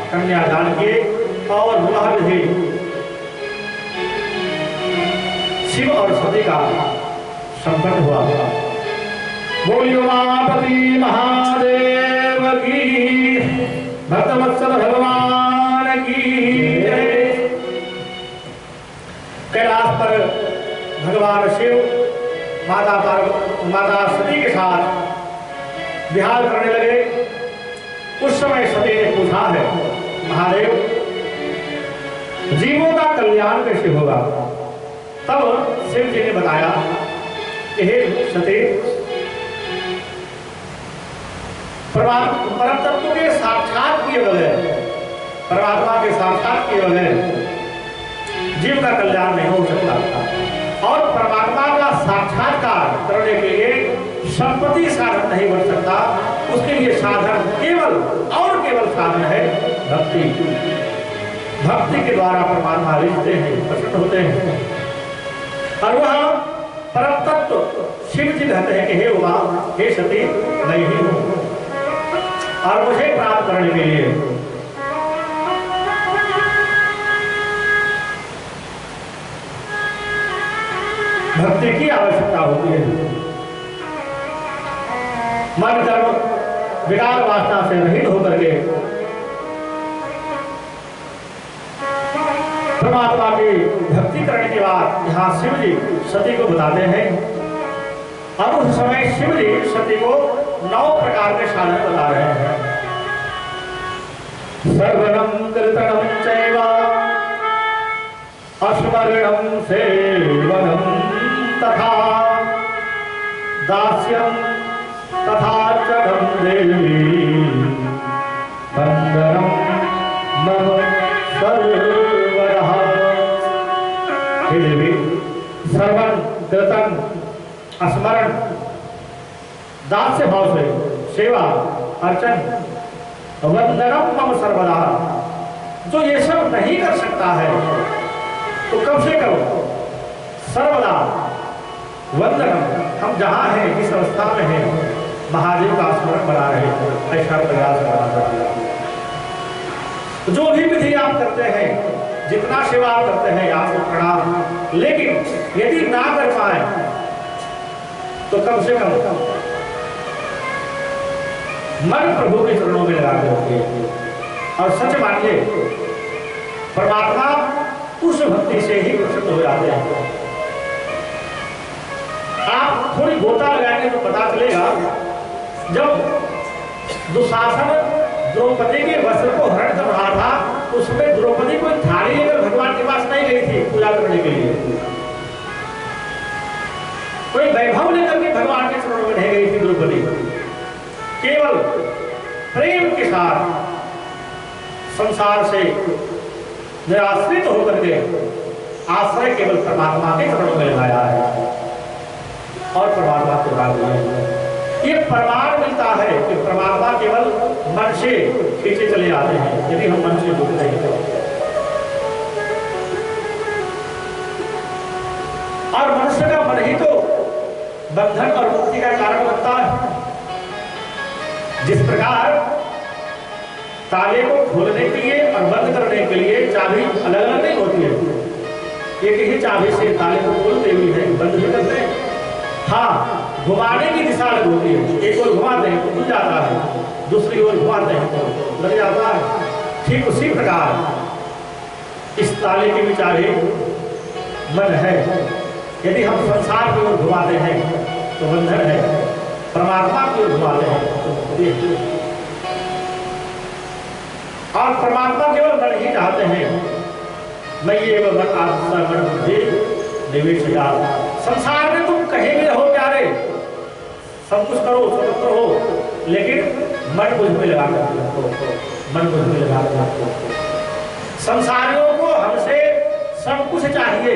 कन्यादान किए और विवाह विधि शिव और सती का संपन्न हुआ। बोलियो उमापति महादेव की, भक्तवत्सल भगवान की जय। कैलाश पर भगवान शिव माता सती के साथ विहार करने लगे। उस समय सती ने पूछा है, महादेव जीवों का कल्याण कैसे होगा? तब शिव जी ने बताया कि हे सती, परम तत्व के साक्षात किए बगैर, परमात्मा के साक्षात किए बगैर जीव का कल्याण नहीं हो सकता। और परमात्मा का साक्षात्कार करने के लिए संपत्ति साधन नहीं बन सकता। उसके लिए साधन केवल और केवल साधन है भक्ति। भक्ति के द्वारा परमात्मा रिझते हैं, प्रसन्न होते हैं। और वह परम तत्व शिव जी कहते हैं कि हे उमा, हे सती, मैं ही हूं और मुझे प्राप्त करने के लिए भक्ति की आवश्यकता होती है। मन कर्म विकार वासना से रहित होकर के परमात्मा की भक्ति करने के बाद यहाँ शिव जी सती को बताते हैं। अब उस समय शिव जी सती को 9 प्रकार के साधन बता रहे हैं। सर्वनम कीर्तनम चैव अस्मरणम सेवनम तथा दास्यम तथा चरम देवी वंदनम मम सर्वरः। हे देवी, श्रवण कीर्तन स्मरण दास्य भाव से सेवा अर्चन वंदनम मम सर्वदा। जो ये सब नहीं कर सकता है तो कम से कम सर्वदा वंदनम, हम जहां हैं जिस अवस्था में हैं महादेव का स्मरण बना रहे हैं, ऐसा प्रयास करना चाहिए। जो भी विधि आप करते हैं, जितना सेवा आप करते हैं आपको प्रणाम, लेकिन यदि ना कर पाए तो कम से कम मन प्रभु के चरणों में लगा के रखिए। और सच मानिए, परमात्मा उस भक्ति से ही प्रसन्न हो जाते हैं। आप थोड़ी गोता लगाएंगे तो पता चलेगा, जब दुशासन द्रौपदी के वस्त्र को हरण कर रहा था, उसमें द्रौपदी कोई थाली लेकर भगवान के पास नहीं गई थी पूजा करने के लिए, कोई वैभव लेकर के भगवान के चरणों में नहीं गई थी द्रौपदी। केवल प्रेम के साथ संसार से निराश्रित होकर के आश्रय केवल परमात्मा के चरणों में लगाया है और परमात्मा को राग दिया। ये प्रमाण मिलता है कि परमात्मा केवल मन से खींचे चले आते हैं, यदि हम मन से जुड़ नहीं तो। और मनुष्य का मन ही तो बंधन और मुक्ति का कारण बनता है। जिस प्रकार ताले को खोलने के लिए और बंद करने के लिए चाबी अलग अलग नहीं होती है, एक ही चाबी से ताले को खोलते हुए है, बंद भी करते हैं। हाँ, घुमाने की दिशा अलग होती है, एक ओर घुमाते हैं तो खुल जाता है, दूसरी ओर घुमाते हैं तो लग जाता है। ठीक उसी प्रकार इस ताले की भी चाबी मन है। यदि हम संसार की ओर घुमाते हैं तो बंधन है, परमात्मा की ओर घुमाते हैं तो मुक्ति है। और परमात्मा केवल मन ही चाहते हैं, मैं ये निवेश। संसार में तुम कहीं भी रहो प्यारे, सब कुछ करो, स्वतंत्र हो, लेकिन मन मुझ में लगा कर रखो, मन मुझ में लगा कर रखो। संसारियों को हमसे सब कुछ चाहिए,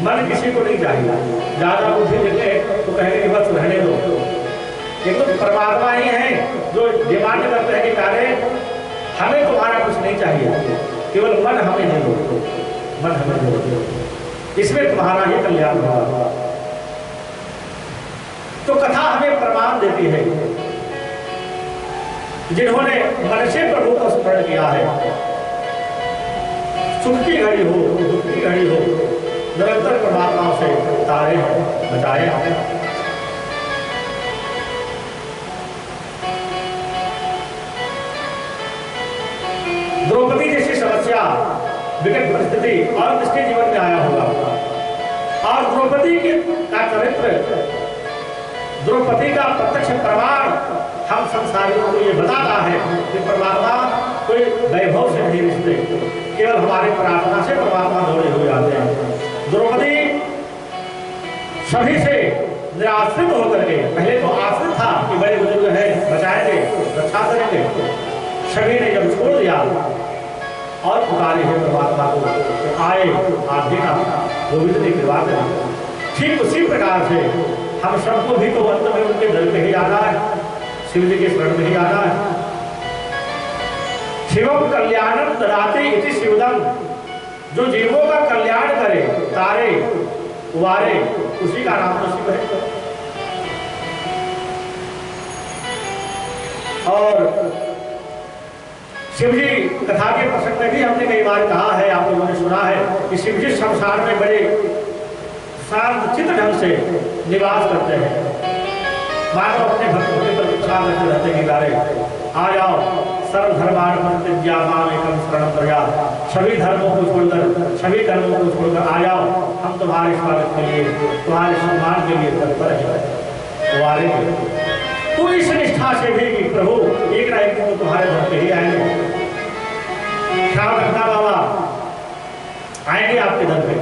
मन किसी को नहीं चाहिए। ज्यादा बुद्धि देखे तो कहेंगे बस रहने दो। एक तो परमात्मा ही है जो डिमांड करते हैं कि प्यारे हमें तुम्हारा कुछ नहीं चाहिए, केवल मन हमें दे दो, मन हमें दे दो, इसमें तुम्हारा ही कल्याण होगा। तो कथा हमें प्रमाण देती है जिन्होंने मन से प्रभु को स्मरण किया है, सुख की घड़ी हो दुख की घड़ी हो, निरंतर परमात्मा से तारे बचाए। द्रौपदी जैसी समस्या विकट परिस्थिति और इसके जीवन में आया होगा, और द्रौपदी का चरित्र, द्रौपदी का प्रत्यक्ष प्रमाण हम संसारियों को ये बताता है कि परमात्मा कोई वैभव से नहीं रिश्ते, केवल हमारे प्रार्थना से परमात्मा दौड़े हुए आते हैं। द्रौपदी सभी से निराश्रित होकर के, पहले तो आश्रित था कि बड़े बुजुर्ग हैं बचाएंगे रक्षा करेंगे, सभी ने जब छोड़ दिया और पुकारे हैं परमात्मा को, आए आप देना गोविंद ने कृपा करी। ठीक उसी प्रकार से हम सबको भी तो अंत में उनके दर पे ही आना है, शिव जी के शरण में ही आना है। शिवम कल्याणम ददाते इति शिवदम, जो जीवों का कल्याण करे, तारे उबारे, उसी का नाम तो शिव है। और शिव जी कथा के प्रसंग में भी हमने कई बार कहा है, आप लोगों ने सुना है कि शिव जी संसार में बड़े शांतचित्त ढंग से निवास करते हैं। मानो अपने भक्तों की प्रतीक्षा करते रहते हैं कि आ जाओ, सर्वधर्माण परित्यज्य माम एकम शरणं व्रज, सभी धर्मों को छोड़कर, सभी कर्मों को छोड़कर आ जाओ, हम तुम्हारे स्वागत के लिए, तुम्हारे सम्मान के लिए तत्पर हैं। तो इस निष्ठा से भी कि प्रभु एक ना एक दिन तो तुम्हारे घर पे ही आएंगे, ख्याल रखना बाबा, आएंगे आपके घर पे,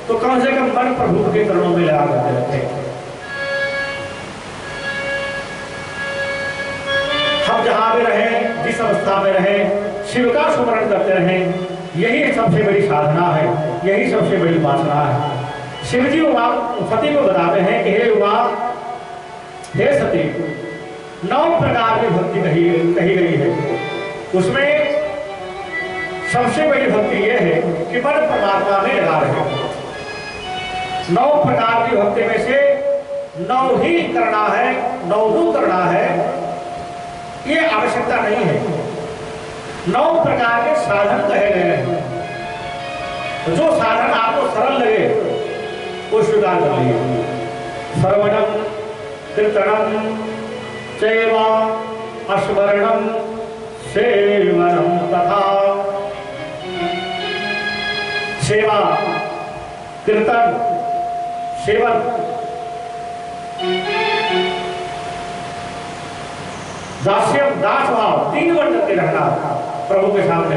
तो कम से कम मन प्रभु के चरणों में लगा करते रहते हैं। हम जहां भी रहें, जिस अवस्था में रहें, शिव का स्मरण करते रहें, यही सबसे बड़ी साधना है, यही सबसे बड़ी वासना है। शिव जी सती को बताते हैं कि हे उमा, हे सती, 9 प्रकार की भक्ति कही गई है। उसमें सबसे बड़ी भक्ति यह है कि मन परमात्मा में लगा रहे। 9 प्रकार की भक्ति में से 9 ही करना है, 9 करना है, ये आवश्यकता नहीं है। 9 प्रकार के साधन कहे गए हैं, जो साधन आपको सरल लगे वो स्वीकार कर लीजिए। श्रवणम कीर्तनम चैव स्मरणम सेवनम तथा, सेवा, कीर्तन, सेवन, दास्यम, दास भाव, 3 वर्ष करके रहना प्रभु के सामने।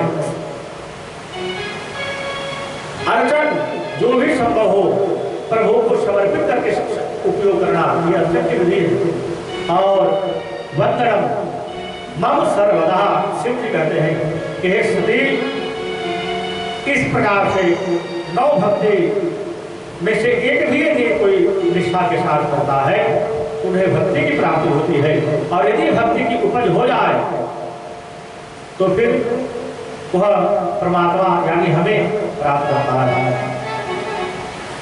अर्चन, जो भी संभव हो प्रभु को समर्पित करके उपयोग करना, यह अर्चन की विधि है। और वंदनम मम सर्वदा, शिव जी कहते हैं कि हे सती, इस प्रकार से 9 भक्ति में से एक भी यदि कोई निष्ठा के साथ करता है, उन्हें भक्ति की प्राप्ति होती है। और यदि भक्ति की उपज हो जाए तो फिर वह परमात्मा यानी हमें प्राप्त करता है।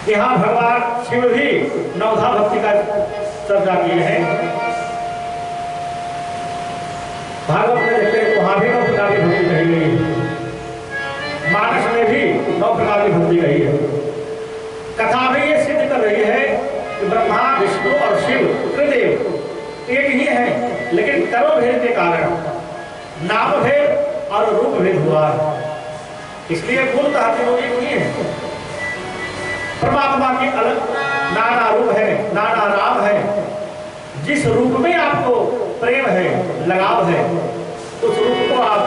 यहाँ भगवान शिव भी 9धा भक्ति का चर्चा किए हैं। भागवत में देखते हैं वहां भी 9 प्रकार की भक्ति कही गई है, मानस में भी 9 प्रकार की भक्ति कही है। कथा भी ये सिद्ध कर रही है कि ब्रह्मा, विष्णु और शिव त्रिदेव एक ही है, लेकिन कर्म भेद के कारण नाम भेद और रूप भेद हुआ है। इसलिए मूलतः तीनों एक ही है। परमात्मा के अलग नाना रूप है, नाना नाम है। जिस रूप में आपको प्रेम है, लगाव है, उस रूप को आप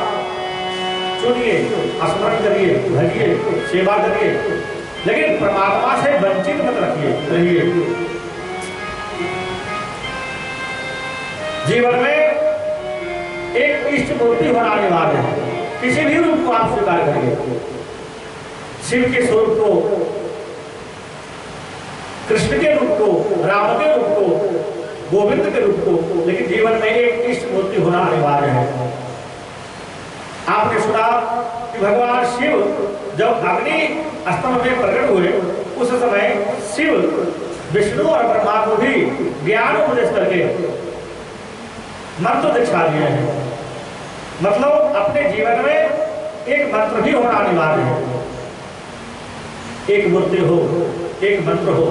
चुनिए, स्मरण करिए, भजिए, सेवा करिए, लेकिन परमात्मा से वंचित मत रहिए। जीवन में एक इष्ट मूर्ति होना अनिवार्य है। किसी भी रूप को आप स्वीकार करिए, शिव के स्वरूप को, कृष्ण के रूप को, राम के रूप को, गोविंद के रूप को, लेकिन जीवन में एक इष्ट मूर्ति होना अनिवार्य है। आपने सुना कि भगवान शिव जब अग्नि स्तंभ में प्रकट हुए, उस समय शिव, विष्णु और ब्रह्मा को भी ज्ञान उपदेश करके मंत्र दीक्षा दिए हैं। मतलब अपने जीवन में एक मंत्र भी होना अनिवार्य है, एक मूर्ति हो, एक मंत्र हो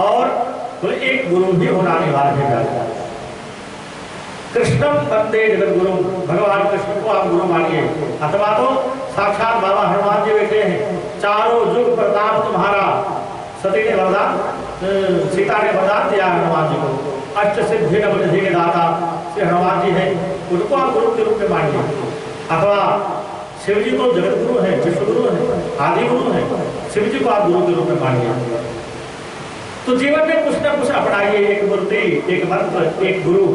और तो एक गुरु भी होना अनिवार्य है। कृष्णम वंदे जगत गुरु, भगवान कृष्ण को आप गुरु मानिए, अथवा तो साक्षात बाबा हनुमान जी बैठे हैं, चारों युग प्रताप तुम्हारा, सती ने वरदान, सीता ने वरदान दिया हनुमान जी को, अष्ट सिद्धि नवनिधि के दाता श्री हनुमान जी हैं, उनको आप गुरु के रूप में मानिए। अथवा शिव जी तो जगत गुरु है, विश्व गुरु है, आदि गुरु है, शिव जी को आप गुरु के रूप में मानिए। तो जीवन में कुछ न कुछ अपनाइए, एक मूर्ति, एक मंत्र, एक गुरु।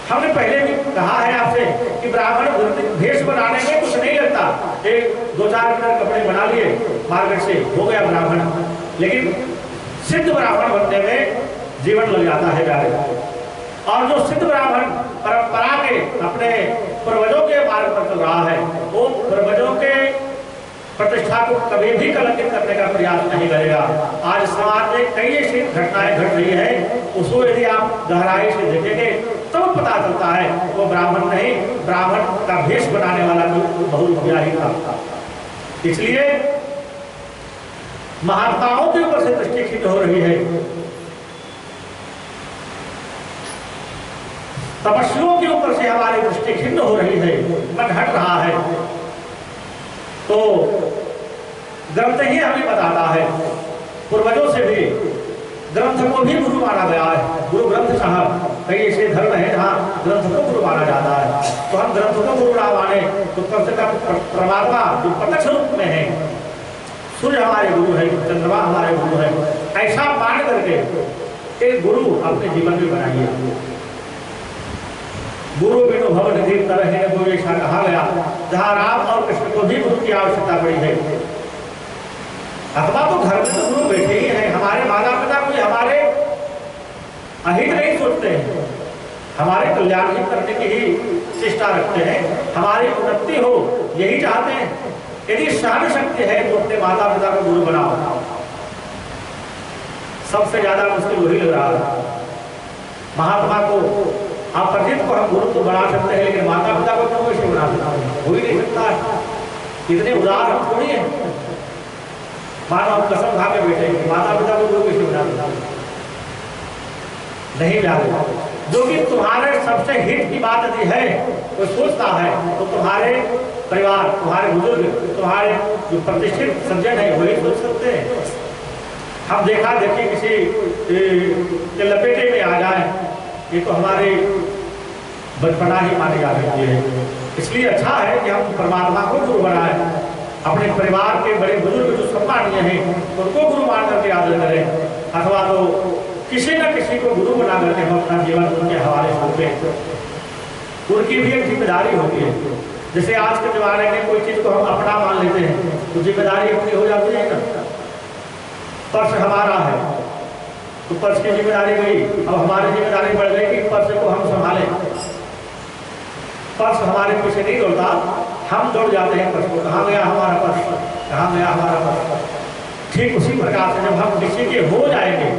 हमने पहले भी कहा है आपसे कि ब्राह्मण भेष बनाने में कुछ नहीं लगता, एक 2-4 मीटर कपड़े बना लिए मार्केट से, हो गया ब्राह्मण। लेकिन सिद्ध ब्राह्मण बनने में जीवन लग जाता है प्यारे। और जो सिद्ध ब्राह्मण परंपरा के अपने पूर्वजों के मार्ग पर चल रहा है, वो पूर्वजों के प्रतिष्ठा को कभी भी कलंकित करने का प्रयास नहीं करेगा। आज समाज में कई ऐसी घटनाएं घट रही है, उसको यदि आप गहराई से देखेंगे तो पता चलता है वो ब्राह्मण नहीं, ब्राह्मण का भेष बनाने वाला तो बहुत ही था। इसलिए महात्माओं के ऊपर से दृष्टि खिन्न हो रही है, तपस्वियों के ऊपर से हमारी दृष्टि खिन्न हो रही है, मन हट रहा है। तो ग्रंथ ही हमें बताता है, पूर्वजों से भी ग्रंथ को भी गुरु माना गया है। गुरु ग्रंथ साहब, कई ऐसे धर्म है जहाँ ग्रंथ को गुरु माना जाता है, तो हम ग्रंथ को गुरु ना माने तो कम से कम परमात्मा जो प्रत्यक्ष रूप में है, सूर्य हमारे गुरु है, चंद्रमा हमारे गुरु है, ऐसा मान करके एक गुरु अपने जीवन में बनाइए। गुरु बिनु भव निधि तरह को ऐसा कहा गया, जहाँ राम और कृष्ण को भी गुरु की आवश्यकता पड़ी है। अथवा तो घर में तो गुरु बैठे ही हैं, हमारे माता पिता कोई हमारे अहित नहीं सोचते हैं, हमारे कल्याण ही करने की ही चेष्टा रखते हैं, हमारी उन्नति हो यही चाहते हैं। यदि सहन शक्ति है तो अपने माता पिता को गुरु बनाओ। सबसे ज्यादा मुश्किल वही लग रहा है। महात्मा को, आप पंडित को हम गुरु तो बना सकते हैं, लेकिन माता पिता को क्यों कैसे बना सकते हैं? हो ही नहीं सकता। इतने उदार हम थोड़ी है, मानो हम कसम खा के बैठे, माता पिता को गुरु कैसे बना सकते हैं? नहीं जाने। जो कि तुम्हारे सबसे हित की बात यदि है, वो सोचता है तो तुम्हारे परिवार, तुम्हारे बुजुर्ग, तुम्हारे जो प्रतिष्ठित सज्जन है वही सोच सकते हैं। हम देखा देखिए किसी के लपेटे में आ जाए, ये तो हमारे बचपना ही मानी जा सकती है। इसलिए अच्छा है कि हम परमात्मा को गुरु बनाएं, अपने परिवार के बड़े बुजुर्ग जो सम्मानीय हैं उनको गुरु मान करके आदर करें, अथवा तो किसी न किसी को गुरु बना करके हम अपना जीवन उनके हवाले सौंपें। उनकी भी एक जिम्मेदारी होती है। जैसे आज के जमाने में कोई चीज को हम अपना मान लेते हैं तो जिम्मेदारी अपनी हो जाती है ना। पर्स हमारा है तो पर्स की जिम्मेदारी गई, अब हमारी जिम्मेदारी बढ़ गई कि पर्स को हम संभालें। पर्स हमारे पीछे नहीं दौड़ता, हम दौड़ जाते हैं पर्स को, कहाँ गया हमारा पर्स, कहाँ गया हमारा पर्स। ठीक उसी प्रकार से जब हम किसी के हो जाएंगे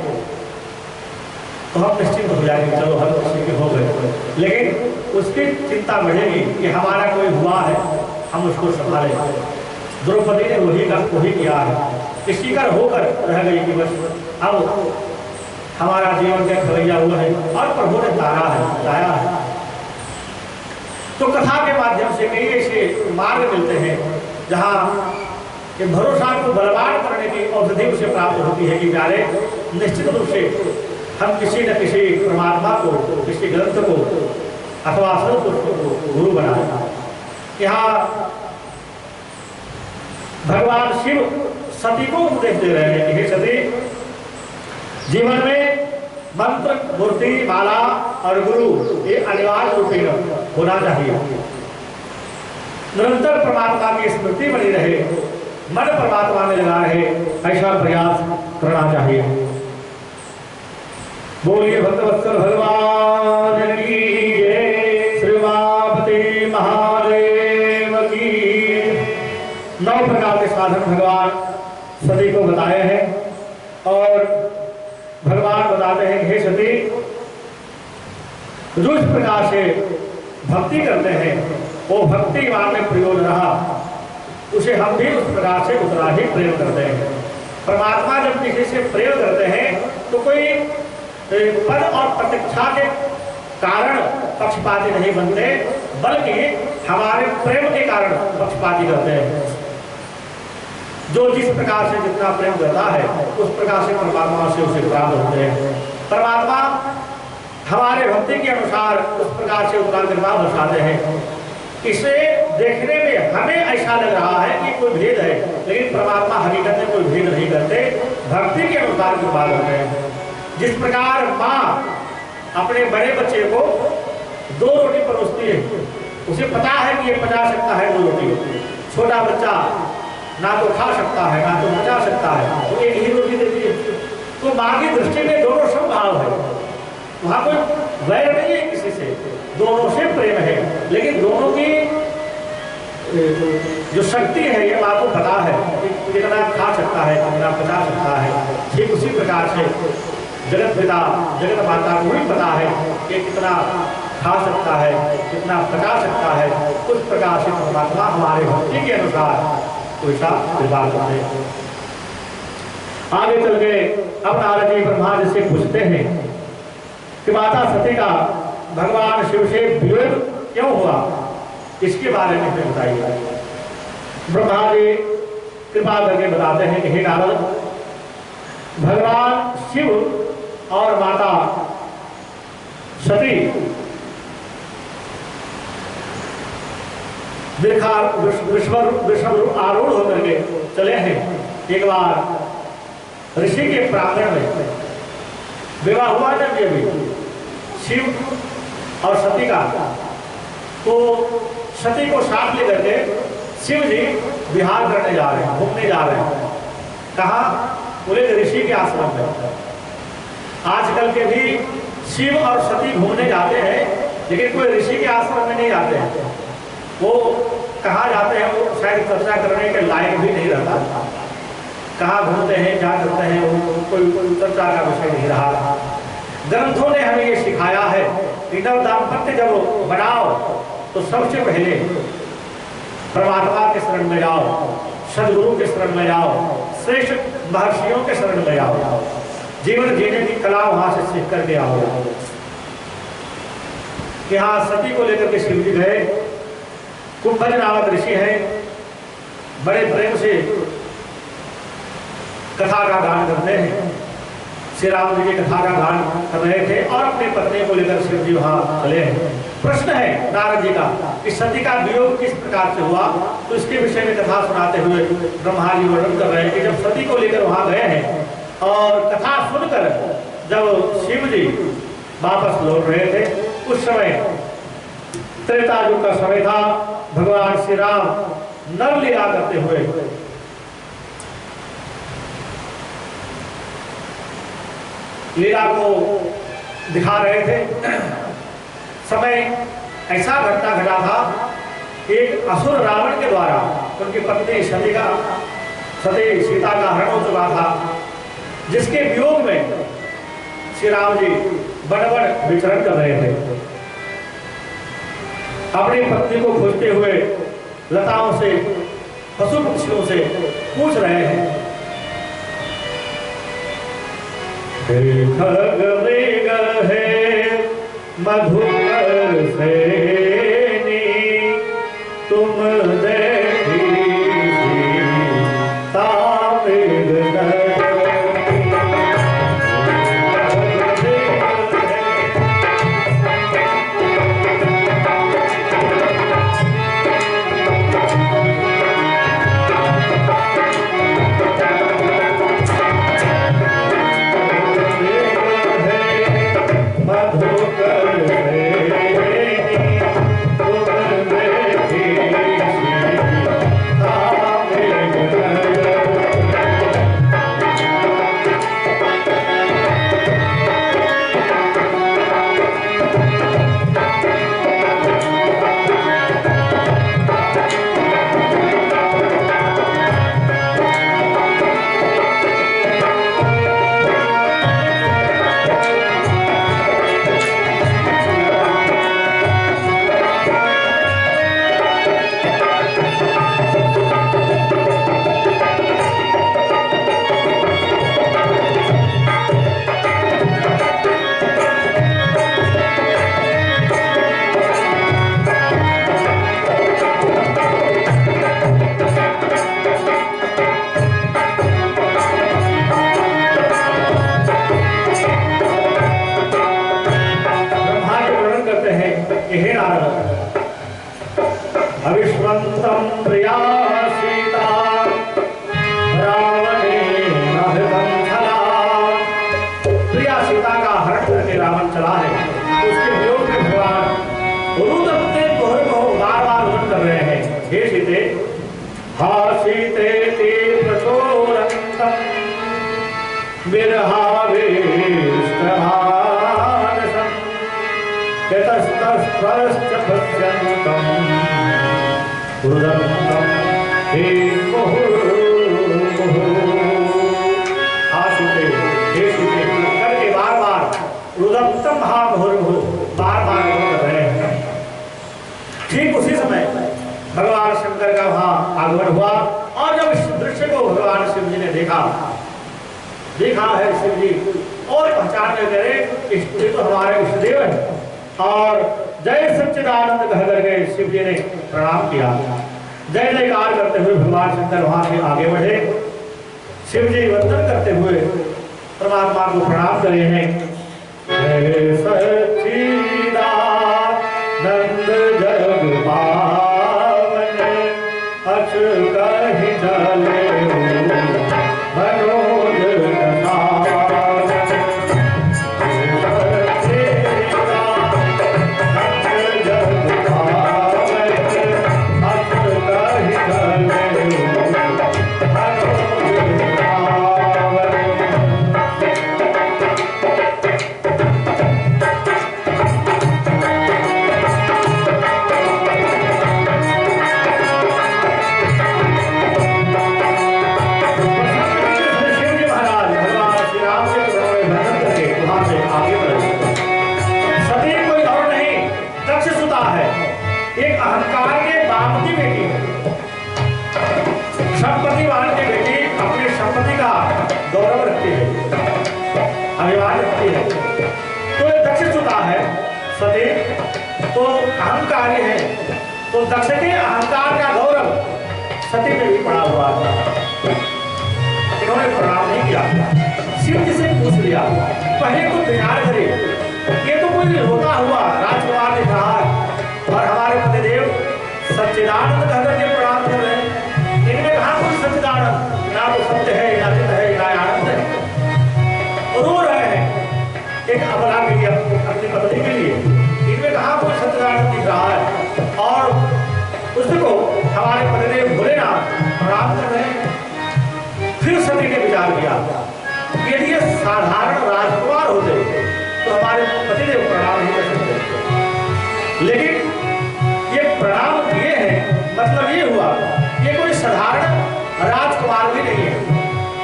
तो हम निश्चिंत हो जाएंगे, चलो हम किसी के हो गए, लेकिन उसकी चिंता बढ़ेगी कि हमारा कोई हुआ है, हम उसको संभालें। द्रौपदी ने वही किया है, किसी का होकर रह गई कि बस अब हमारा जीवन का खवैया हुआ है और प्रभु ने तारा है, बताया है। तो कथा के माध्यम से कई ऐसे मार्ग मिलते हैं जहाँ ये भरोसा को बलवान करने की औषधि उसे प्राप्त होती है कि प्यारे निश्चित रूप से हम किसी न किसी परमात्मा को, किसी ग्रंथ को अथवा संस्कृत को गुरु बनाए। यहाँ भगवान शिव सती को उपदेश दे रहे हैं कि हे सती, जीवन में मंत्र, मूर्ति, माला और गुरु ये अनिवार्य रूप में होना चाहिए। निरंतर परमात्मा की स्मृति बनी रहे, मन परमात्मा में लगा रहे, ऐसा प्रयास करना चाहिए। बोलिए भक्तवत्सल भगवान की जय, श्री उमापति महादेव की। 9 प्रकार के साधन भगवान सती को बताए हैं और भगवान बताते हैं कि हे सती, जो इस प्रकार से भक्ति करते हैं वो भक्ति मान में प्रयोग रहा, उसे हम भी उस प्रकार से उतना ही प्रेम करते हैं। परमात्मा जब किसी से प्रेम करते हैं तो कोई पद और प्रतीक्षा के कारण पक्षपाती नहीं बनते, बल्कि हमारे प्रेम के कारण पक्षपाती करते हैं। जो जिस प्रकार से जितना प्रेम करता है उस प्रकार से परमात्मा से उसे प्राप्त होते हैं। परमात्मा हमारे भक्ति के अनुसार उस प्रकार से उनका निर्वाह दर्शाते हैं। इसे देखने में हमें ऐसा लग रहा है कि कोई भेद है, लेकिन परमात्मा हकीकत में कोई भेद नहीं करते, भक्ति के अनुसार निर्वाह करते हैं। जिस प्रकार माँ अपने बड़े बच्चे को 2 रोटी परोसती है, उसे पता है कि ये पचा सकता है 2 रोटी। छोटा बच्चा ना तो खा सकता है ना तो पचा सकता है, तो 1 ही रोटी देती है। तो माँ की दृष्टि में दोनों समभाव है, वहाँ कोई वैर नहीं है किसी से, दोनों से प्रेम है। लेकिन दोनों की जो शक्ति है ये माँ को पता है कि कितना खा सकता है, कितना पचा सकता है। ठीक उसी प्रकार से जगत पिता जगत माता को भी पता है कि कितना खा सकता है, कितना पचा सकता है। उस प्रकार से परमात्मा हमारे भक्ति के अनुसार वैसा निर्वाह करते हैं। आगे चल के अब नारद जी ब्रह्मा जी से पूछते हैं कि माता सती का भगवान शिव से वियोग क्यों हुआ, इसके बारे में हमें बताइए। ब्रह्मा जी कृपा करके बताते हैं कि हे नारद, भगवान शिव और माता सती वृषभ आरूढ़ होकर के चले हैं। एक बार ऋषि के प्रांगण में विवाह हुआ जब ये भी शिव और सती का, तो सती को साथ लेकर के शिव जी विहार करने जा रहे हैं, घूमने जा रहे हैं। कहा? बोले ऋषि के आश्रम में। आजकल के भी शिव और सती घूमने जाते हैं, लेकिन कोई ऋषि के आश्रम में नहीं जाते हैं। वो कहाँ जाते हैं वो शायद चर्चा करने के लायक भी नहीं रहता। कहाँ घूमते हैं, क्या करते हैं, वो कोई चर्चा का विषय नहीं रहा। ग्रंथों ने हमें ये सिखाया है कि नव दाम्पत्य जब बनाओ तो सबसे पहले परमात्मा के शरण में जाओ, सदगुरु के शरण में जाओ, श्रेष्ठ महर्षियों के शरण में जाओ, जीवन जीने की कला वहां से सीख करके आओ। यहाँ सती को लेकर के शिव जी गए। कुंभज नामक ऋषि हैं, बड़े प्रेम से कथा का गान करते हैं। श्री राम जी की कथा का गान कर रहे थे और अपने पत्नी को लेकर शिव जी वहां चले हैं। प्रश्न है नारद जी का कि सती का वियोग किस प्रकार से हुआ, तो इसके विषय में कथा सुनाते हुए ब्रह्मा जी वर्णन कर रहे हैं कि जब सती को लेकर वहां गए हैं और कथा सुनकर जब शिव जी वापस लौट रहे थे, उस समय त्रेता युग का समय था। भगवान श्री राम नर लीला करते हुए लीला को दिखा रहे थे। समय ऐसा घटना घटा था, एक असुर रावण के द्वारा उनकी पत्नी सती सीता का हरण हो चुका था, जिसके वियोग में श्री राम जी वन विचरण कर रहे थे। अपनी पत्नी को खोजते हुए लताओं से, पशु पक्षियों से पूछ रहे हैं, खग मृग है मधुकर सेनी, तुम देखी मधुकर विचार अविश्वंतम प्रिया सीता रावणे हृदम छला। प्रिया सीता का हरण करके रावण चला है, उसके वियोग में भगवान रुदते बार बार रुदन कर रहे हैं। हे सीते हा सीते प्रचोरंतम विरहावेष्टमानसं यतस्तस्पश्च पश्यन्तं रुदन्तं हे मुहुर्मुहुः। हे सीते करके बार बार रुदन्तं हा मुहुर्मुहुः बार बार कर रहे हैं। ठीक उसी समय भगवान शंकर का वहां आगमन हुआ और जब इस दृश्य को भगवान शिव जी ने देखा है शिव जी और पहचान में करे ये तो हमारे इष्टदेव है और जय सच्चिदानंद कह करके शिव जी ने प्रणाम किया। जय जयकार करते हुए भगवान शंकर वहां से आगे बढ़े। शिव जी वंदन करते हुए परमात्मा को प्रणाम करे हैं। जय सच्चिदानंद जग पावन अच्युत कहि चले तो अहंकारी है, तो दक्ष के अहंकार का गौरव सती में भी पड़ा हुआ था। इन्होंने प्रणाम नहीं किया। शिव जी से पूछ लिया, पहले तो विचार करे ये तो कोई रोता हुआ राजकुमार दिख रहा है और हमारे पतिदेव सच्चिदानंद कहकर के प्रणाम कर रहे हैं। इनमें कहा कोई सच्चिदानंद, ना तो सत्य है, ना चित है, ना आनंद है। रो रहे हैं एक अबला के लिए, अपनी पत्नी के लिए। इनमें कहा कोई सच्चिदानंद दिख रहा है और उसको हमारे पतिदेव भोलेनाथ प्रणाम कर रहे हैं। फिर सती ने विचार किया यदि ये साधारण राजकुमार होते तो हमारे पतिदेव प्रणाम नहीं कर सकते, लेकिन ये प्रणाम किए हैं मतलब ये हुआ ये कोई साधारण राजकुमार भी नहीं है।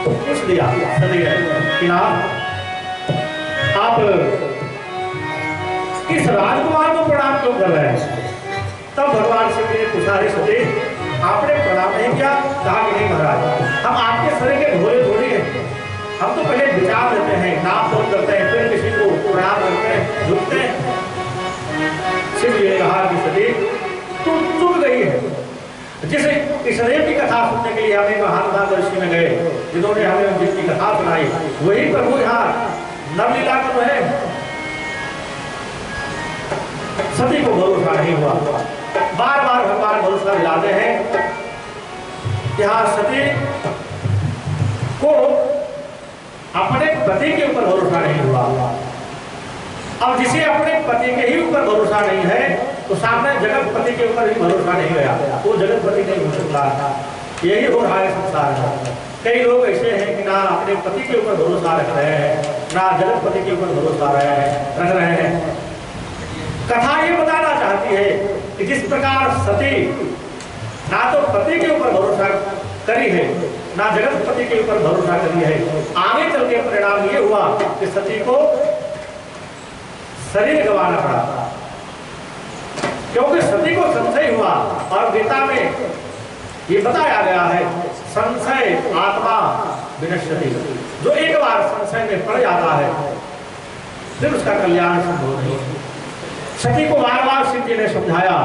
तो पूछ लिया सती ने कि आप इस राजकुमार को प्रणाम क्यों कर रहे हैं? तब भगवान शिव ने पूछा, रे सती आपने प्रणाम नहीं किया? कहा कि नहीं महाराज, हम आपके शरीर के भोले थोड़ी हैं। हम तो पहले विचार लेते हैं, नाम फोन करते हैं, फिर किसी को प्रणाम करते हैं, झुकते हैं। शिव जी ने कहा कि सती तुम चुप गई है। जिस कृष्णदेव की कथा सुनने के लिए हमें महात्मा ऋषि में गए, जिन्होंने हमें जिसकी कथा सुनाई, वही प्रभु यहाँ नवलीला कर रहे हैं। सती को भरोसा नहीं हुआ। बार बार भगवान भरोसा दिलाते हैं। यहाँ सती को अपने पति के ऊपर भरोसा नहीं हुआ। अब जिसे अपने पति के ही ऊपर भरोसा नहीं है तो सामने जगतपति के ऊपर भी भरोसा नहीं गया, वो जगतपति नहीं हो सकता। यही हो रहा है संसार में। कई लोग ऐसे हैं कि ना अपने पति के ऊपर भरोसा रख रहे हैं, ना जगतपति के ऊपर भरोसा रख रहे हैं। कथा ये बताना चाहती है कि जिस प्रकार सती ना तो पति के ऊपर भरोसा करी है, ना जगतपति के ऊपर भरोसा करी है, आगे चल के परिणाम ये हुआ कि सती को शरीर गंवाना पड़ा, क्योंकि सती को संशय हुआ। और गीता में ये बताया गया है, संशय आत्मा विनश्यति। जो एक बार संशय में पड़ जाता है फिर उसका कल्याण संभव नहीं। सती को बार बार शिव जी ने समझाया,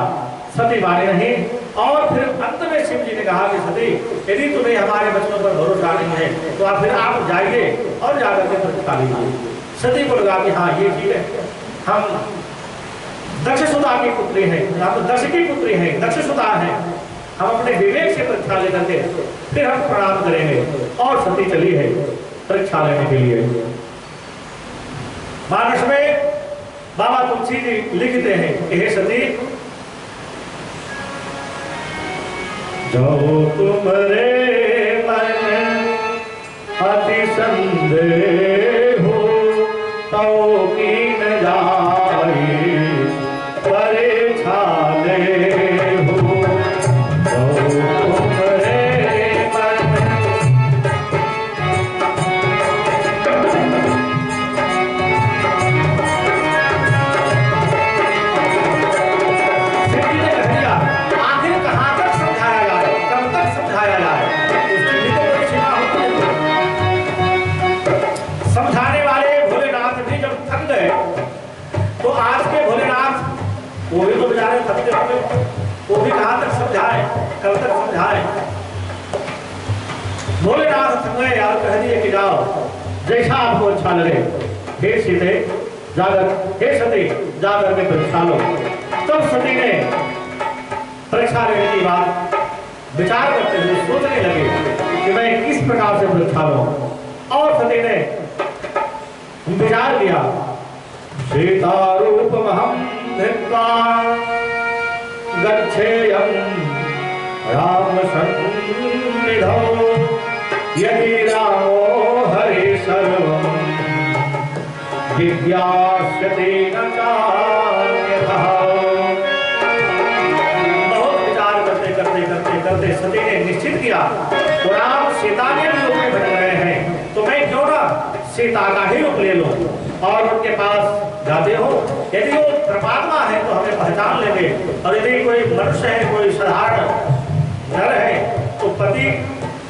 सती माने नहीं। और फिर अंत में शिव जी ने कहा कि सती यदि तुम्हें हमारे बच्चों पर भरोसा नहीं है तो फिर आप जाइए और जाकर के प्रतिष्ठा लीजिए। सती को लगा कि हाँ ये ठीक है, हम दक्षसुता की पुत्री है, दक्ष की पुत्री है, दक्षसुता है। हम अपने विवेक से परीक्षा लेकर के फिर हम प्रणाम करेंगे। और सती चली है परीक्षा लेने के लिए। मानस में बाबा तुलसी जी लिखते हैं कि हे सती, जो तुम्हारे मन अति संदेह हो तो कीन जाई परीक्षा ले हो। वो भी तो बेचारे थकते होंगे, वो भी कहाँ तक समझाए, कब तक समझाए। भोलेनाथ थक गए यार, कह दिए कि जाओ जैसा आपको अच्छा लगे। हे सीते जाकर, हे सती जाकर के परीक्षा लो। तब सती ने परीक्षा लेने की बात विचार करते हुए सोचने लगे कि मैं किस प्रकार से परीक्षा लूं। और सती ने विचार किया, सीता रूपमहं धृत्वा गच्छेयं राम सन्निधौ यदि रामो हरे सर्वं जिज्ञास्यति न चान्यथा। बहुत विचार करते सती ने निश्चित किया, तो राम सीता के रूप में बन रहे हैं, तो मैं क्यों ना सीता का ही रूप ले लूं और उनके पास जाते हो। यदि वो परमात्मा है तो हमें पहचान लेंगे, और यदि कोई मनुष्य है, कोई साधारण नर है, तो पति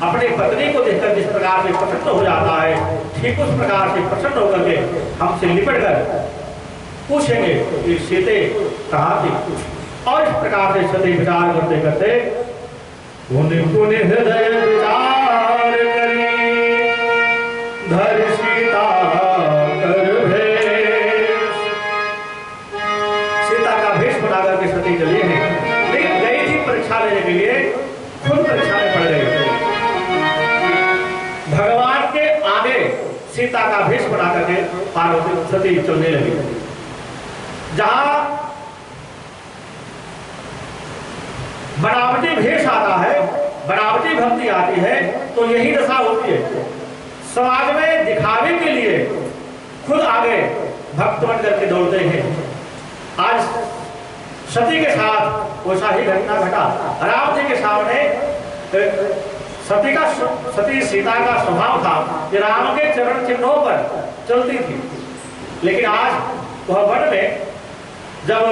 अपनी पत्नी को देखकर जिस प्रकार से प्रसन्न हो जाता है, ठीक उस प्रकार से प्रसन्न होकर के हमसे लिपट कर पूछेंगे कि सीते कहाँ थी। और इस प्रकार से सती विचार करते करते पुण्य हृदय विचार करी धर सीता कर भेष। सीता का भेष बनाकर के सती चली है, लेकिन गई थी परीक्षा लेने के लिए, खुद परीक्षा में पड़ गई। भगवान के आगे सीता का भेष बनाकर के पार्वती सती चलने लगी। जहां बनावटी भेष आता है, बनावटी भक्ति आती है, तो यही दशा होती है। समाज में दिखावे के लिए खुद आगे भक्त बन करके दौड़ते हैं। आज सती के साथ वैसा ही घटना घटा। राम जी के सामने सती सीता का स्वभाव था कि राम के चरण चिन्हों पर चलती थी, लेकिन आज वह वन में जब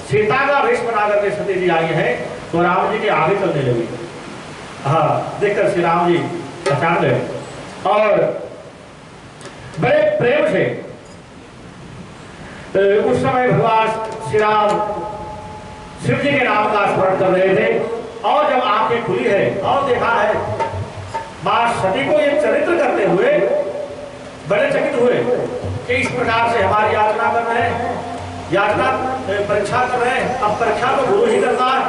सीता का वेश बना करके सती जी आई है, तो राम जी के आगे चलने लगी। हाँ, देखकर श्री राम जी पहचान गए और बड़े प्रेम से उस समय भगवान श्री राम शिव जी के नाम का स्मरण कर रहे थे। और जब आंखें खुली है और देखा है मां सती को ये चरित्र करते हुए बड़े चकित हुए कि इस प्रकार से हमारी याचना कर रहे हैं, याचना परीक्षा कर रहे हैं। अब परीक्षा तो गुरु ही करता है,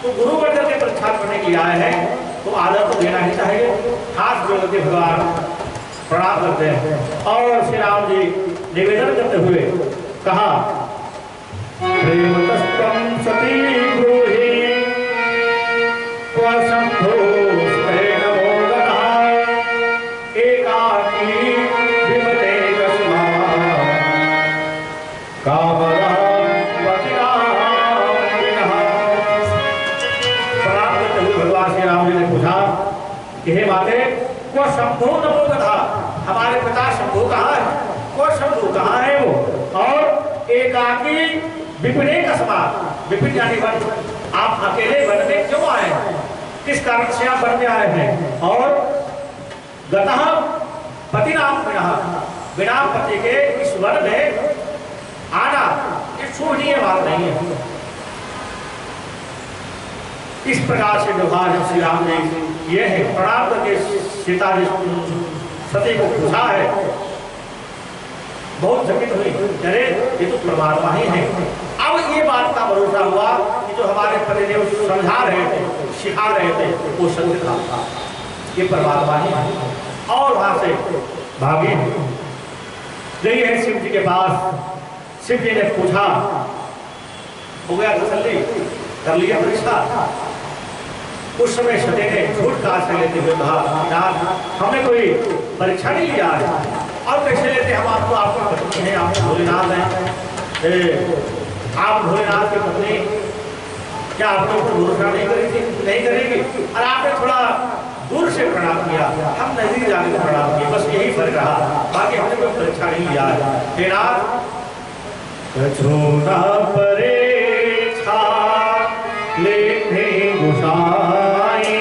तो गुरु बढ़ करके परीक्षा करने के लिए आए हैं, तो आदर तो देना ही चाहिए। हाथ जोड़ के भगवान प्रणाम करते हैं और श्री राम जी निवेदन करते हुए कहा, प्रेमतस्त्वं सती ब्रूहि त्वशंभो नमो गतः एकाकी विमते कस्मात् कामरः पतिरामिनः। प्रणाम करते हुए भगवान श्री राम जी ने पूछा कि हे माते, वो शंभु नमो गतः, हमारे पिता शंभु कहाँ है? वो शंभु कहाँ है वो? और एकाकी विपिने कस्मात्, विपिन यानी वन, आप अकेले वन में क्यों आए हैं? किस कारण से आप वन में आए हैं? और गतः पतिरामिनः, बिना पति के इस वन में आना ये शोभनीय बात नहीं है। इस प्रकार से व्यवहार जब श्री राम ने ये है, प्रणाम करके सीता जी सती को पूछा है, बहुत चकित हुई, अरे ये तो परमात्मा ही है। अब ये बात का भरोसा हुआ कि जो हमारे पतिदेव समझा रहे थे, सिखा रहे थे, वो सत्य था, ये परमात्मा ही है। और वहां से भागी गई है शिव जी के पास। शिव जी ने पूछा, हो गया तसल्ली, कर लिया परीक्षा। उस समय सती ने झूठ का आश्रय लेते हुए कहा, हमने कोई परीक्षा नहीं लिया है, और कैसे लेते, हम आपको आपकी पत्नी है, आप भोलेनाथ हैं, आप भोलेनाथ की पत्नी, क्या आपके ऊपर भरोसा नहीं करेगी? और आपने थोड़ा दूर से प्रणाम किया, हम नजदीक जाने को प्रणाम किया, बस यही फर्क रहा, बाकी हमने कोई परीक्षा नहीं लिया है। हे नाथ, परीक्षा लेते गुसाई के प्रणाम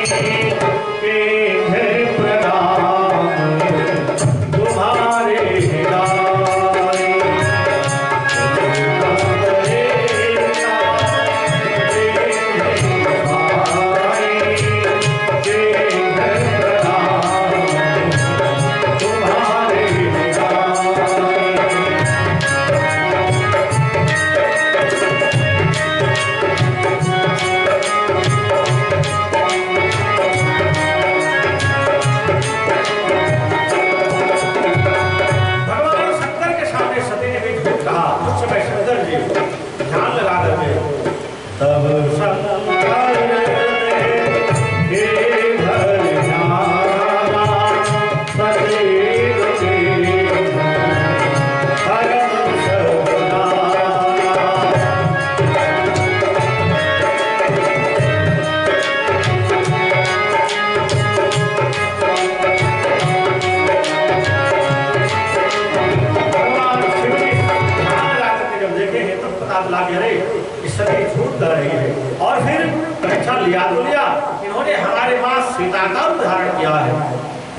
तुम्हारे सीता का उदाहरण किया है,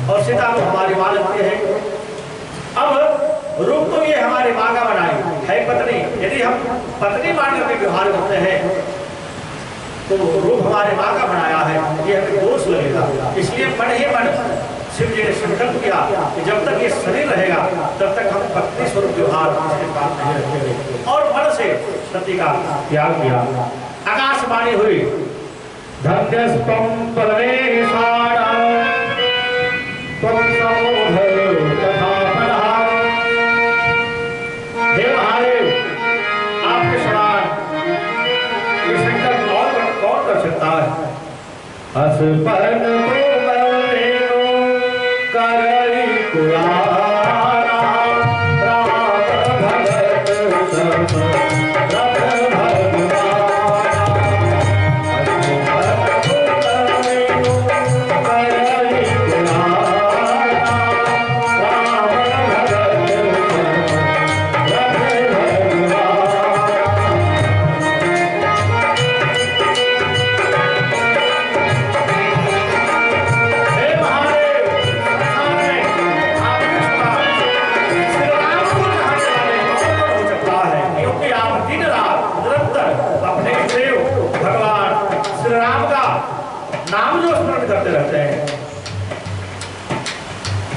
और सीता को हमारी माँ लगती है। अब रूप तो ये हमारी माँ का बनाई है पत्नी, यदि हम पत्नी मान करके व्यवहार करते हैं तो रूप हमारे माँ का बनाया है, ये हमें दोष लगेगा। इसलिए मन ही मन शिव जी ने संकल्प किया कि जब तक ये शरीर रहेगा तब तक हम पत्नी स्वरूप व्यवहार इसके पास नहीं रखेंगे, और मन से सती का त्याग किया। आकाशवाणी हुई, धन्यस्त्वं परमेशानां त्वं समोधर तथा फलः। हे महादेव, आपके समान ये संकल्प और कौन कर सकता है? असपन को मरेनो करई कुराना, राम भगत सब करते रहते हैं।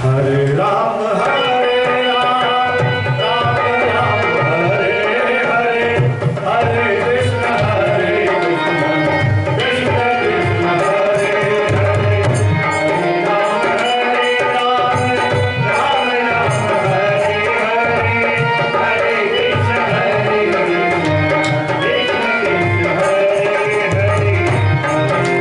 हरे राम हरे राम, राम राम हरे हरे, हरे कृष्ण कृष्ण, कृष्ण कृष्ण हरे हरे, हरे राम हरे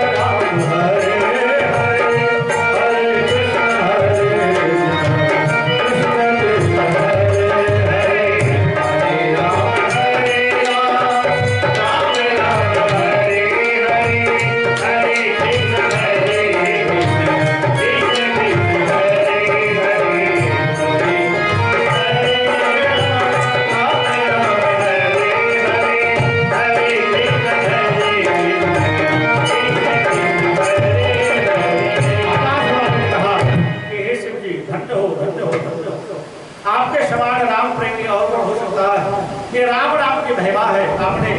राम, राम राम हरे हरे, हरे कृष्ण कृष्ण, कृष्ण कृष्ण हरे हरे, आपके समान राम प्रेमी और कौन हो सकता है? ये राम राम की महिमा है। आपने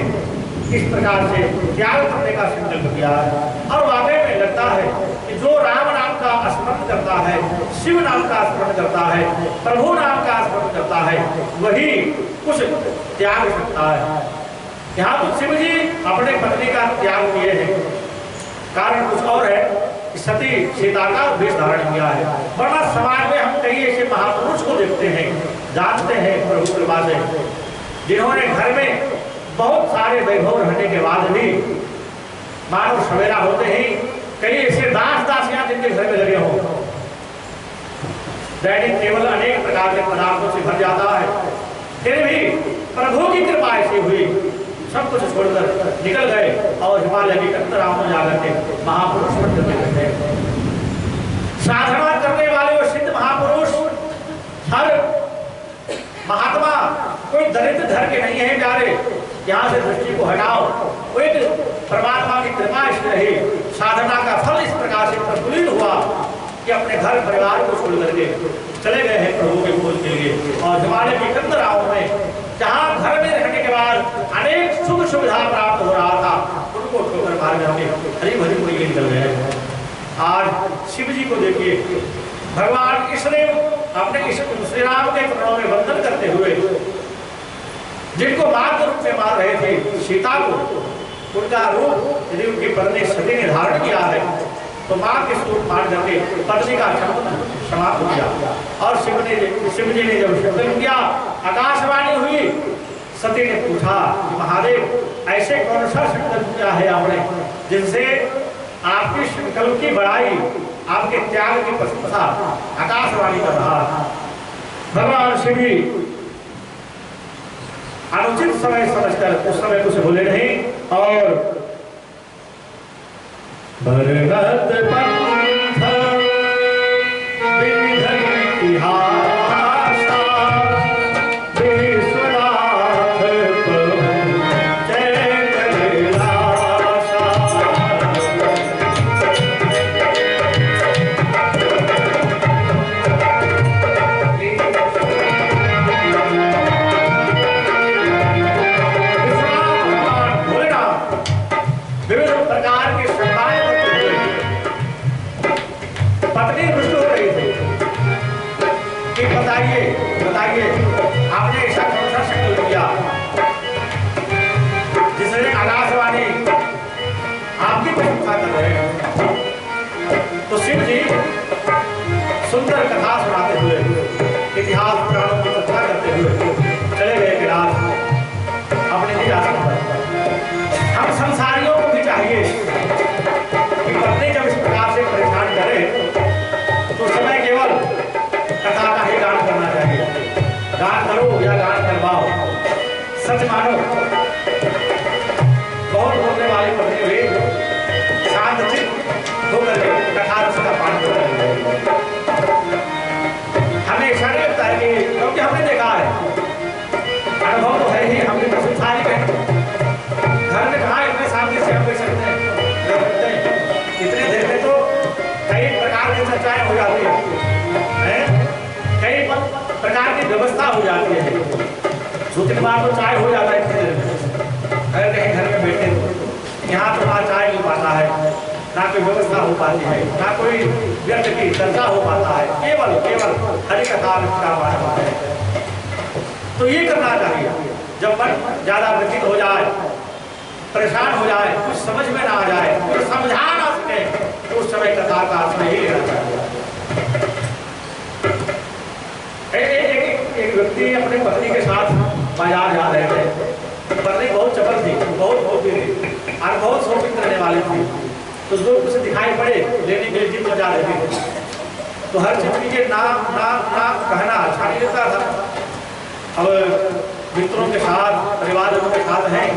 इस प्रकार से त्याग करने का संकल्प किया है, और वाकई में लगता है कि जो राम नाम का का स्मरण करता है, शिव नाम का स्मरण करता है, प्रभु नाम का स्मरण करता है, वही कुछ त्याग सकता है। यहाँ तो शिव जी अपने पत्नी का त्याग किए हैं, कारण कुछ और है कि सती सीता का वेश धारण किया है। वरना समाज में हम कई ऐसे महापुरुष को देखते हैं, जानते हैं प्रभु कृपा से, जिन्होंने घर में बहुत सारे वैभव रहने के बाद भी मानव सवेरा होते ही कई ऐसे दास दासियां जिनके घर में लगे हों, दैनिक केवल अनेक प्रकार के पदार्थों से भर जाता है, फिर भी प्रभु की कृपा ऐसी हुई, सब कुछ छोड़कर निकल गए और हिमालय के कत्तराम में जाकर के महापुरुष बन करके बैठे। साधना करने वाले वो सिद्ध महापुरुष, हर महात्मा कोई दरिद्र धर के नहीं है प्यारे, यहाँ से दृष्टि को हटाओ। वो एक परमात्मा की कृपा इसलिए रही, साधना का फल इस प्रकार से प्रफुल्लित हुआ कि अपने घर परिवार को छोड़ करके चले गए हैं प्रभु के खोज के लिए। और हिमालय की कत्तराओं में जहाँ घर में रहने के बाद अनेक सुख सुविधा प्राप्त हो रहा था, उनको ठोकर मार करके हरी भरी को ये निकल गए। आज शिव जी को देखिए, भगवान इसने अपने श्री राम के चरणों में वंदन करते हुए जिनको मां के रूप में मार रहे थे सीता को, उनका रूप यदि उनकी पत्नी सती ने धारण किया है तो मां के स्वरूप मान करके पत्नी का समाप्त हो गया। और शिव जी ने जब शब्द किया, आकाशवाणी हुई, सती ने पूछा कि महादेव ऐसे कौन सा संकल्प किया है आपने जिनसे आपकी संकल्प की बड़ाई, आपके त्याग की प्रशंसा आकाशवाणी कर रहा। भगवान शिव जी अनुचित समय समझकर उस समय कुछ बोले नहीं और भरत पंथ विधि इतिहास विश्वनाथ प्रभु जय कैलासा। विभिन्न प्रकार के सम्मान करते हुए पत्नी रुष्ट हो रही थी कि बताइए बताइए आपने ऐसा कौन सा संकल्प किया जिसने आकाशवाणी आपकी प्रशंसा कर रहे हैं। तो शिव जी सुंदर कथा सुनाते हुए, इतिहास पुराणों की चर्चा करते हुए चले गए कैलाश अपने लिए आसन पर। हम संसारियों को भी चाहिए कि पत्नी जब इस प्रकार से परेशान करे तो समय केवल कथा का ही गान करना चाहिए। गान करो या गान करवाओ, सच मानो बहुत बोलने वाली पत्नी हुई शांत चित्त होकर कथा रस का पान करते। हमें ऐसा नहीं लगता है कि, क्योंकि हमने देखा है, अनुभव तो है ही, हमने तो संसारिक है, घर में कहाँ इतने शांति से हम बैठ सकते हैं, इतने देर में तो कई प्रकार की चर्चाएं हो जाती है, कई प्रकार की व्यवस्था हो जाती है। दो तीन बार तो चाय हो जाता है इतनी देर में, अगर कहीं घर में बैठे तो यहाँ तो ना चाय मिल पाता है, ना कोई व्यवस्था हो पाती है, ना कोई व्यक्ति की चर्चा हो पाता है, केवल केवल हरि कथा का वार्ता है। तो ये करना चाहिए, जब मन ज्यादा व्यतीत हो जाए, परेशान हो जाए, कुछ समझ में ना आ जाए, कुछ समझा ना सके, तो उस समय कथा का आश्रय ही लेना चाहिए। एक व्यक्ति अपने पत्नी के साथ बाजार जा रहे थे। पत्नी बहुत चपल थी, बहुत होती थी और बहुत शॉपिंग करने वाली थी। तो जो कुछ दिखाई पड़े लेने के लिए जिद मचा रही थी, तो हर चीज के ना ना ना कहना अच्छा नहीं लगता था। अब मित्रों के साथ, परिवारों के साथ हैं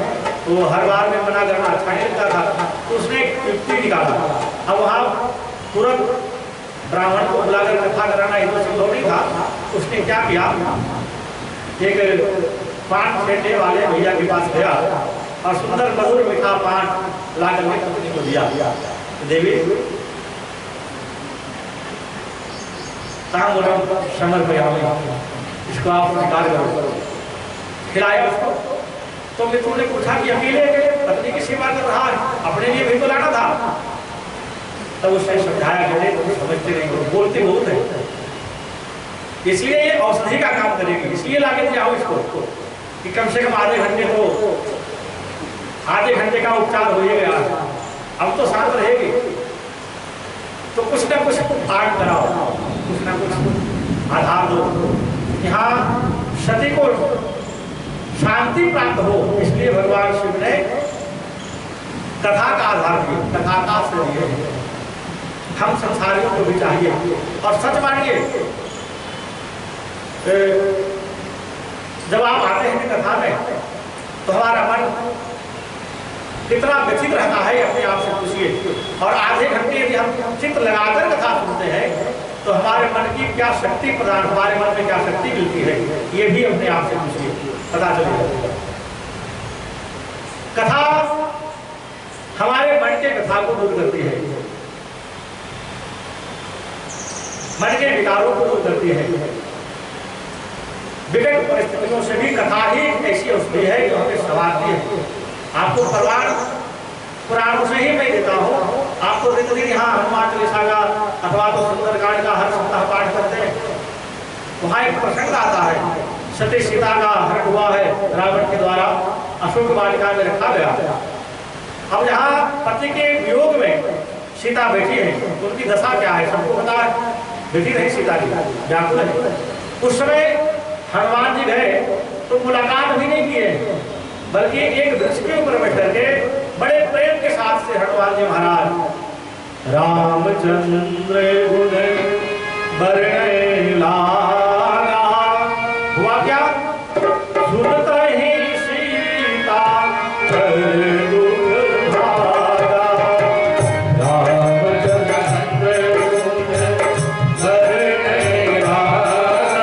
तो हर बार में मना करना अच्छा नहीं लगता था। तो उसने एक युक्ति निकाला। अब वहाँ तुरंत ब्राह्मण को बुलाकर कथा कराना ये तो संभव नहीं था। उसने क्या किया, एक पान फेंकने वाले भैया के पास गया और सुंदर मधुर मीठा पान ला करके पत्नी को दिया। देवी समर्पयामि, इसको आप स्वीकार करो। खिलाया उसको। तो मित्रों ने पूछा कि अकेले पत्नी की सेवा कर रहा है, अपने लिए भी तो लाना था। तब उसने समझाया कि तुम समझते नहीं हो, बोलते बहुत है, इसलिए ये औषधि का काम करेगी, इसलिए लाके दिया हूं इसको कि कम से कम आधे घंटे का उपचार हो गया, अब तो शांत रहेगी, तो कुछ ना कुछ पाठ कराओ, कुछ ना कुछ आधार दो, यहाँ सती को शांति प्राप्त हो। इसलिए भगवान शिव ने कथा का आधार दिया, कथा का आश्रय दिया। हम संसारियों को भी चाहिए, और सच मानिए जब आप आते हैं कथा में तो हमारा मन कितना व्यथित रहता है, अपने आप से पूछिए। और आधे घंटे यदि हम चित्त लगाकर कथा सुनते हैं तो हमारे मन की क्या शक्ति प्रदान, हमारे मन में क्या शक्ति मिलती है, ये भी अपने आप से पूछिए, पता चलेगा। कथा हमारे मन के कथा को दूर करती है, मन के विकारों को दूर करती है। विकट परिस्थितियों से भी कथा ही ऐसी औषधि है जो हमें संवारती है। आपको पुराणों से ही मैं देता हूँ, आपको दिन यहाँ हनुमान चालीसा का अथवा तो सुंदरकांड का हर सप्ताह पाठ करते हैं। वहाँ एक प्रसंग आता है, सती सीता का हरण हुआ है रावण के द्वारा, अशोक वाटिका में रखा गया। अब यहाँ पति के वियोग में सीता बैठी है, उनकी दशा क्या है सबको पता है, बैठी नहीं सीता की, व्याकुल है। उस समय हनुमान जी गए तो मुलाकात भी नहीं किए, बल्कि एक वृक्ष के ऊपर बैठ करके बड़े प्रेम के साथ से हनुमान जी महाराज रामचंद्र गुण बरने लागा। हुआ क्या, सुनत ही सीता दुख भागा, रामचंद्र गुण बरने लागा,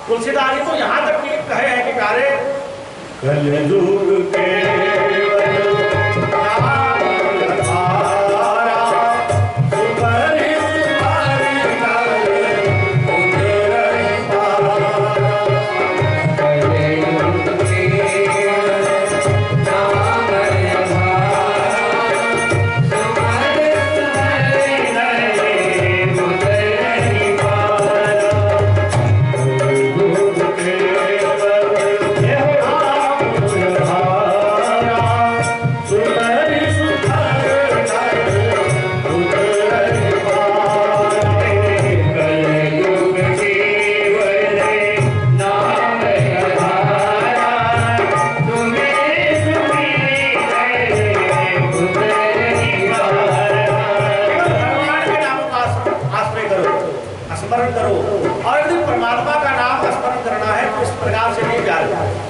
तुलसीदास तो यहाँ तक कि कहे हैं कि प्यारे कलयुग के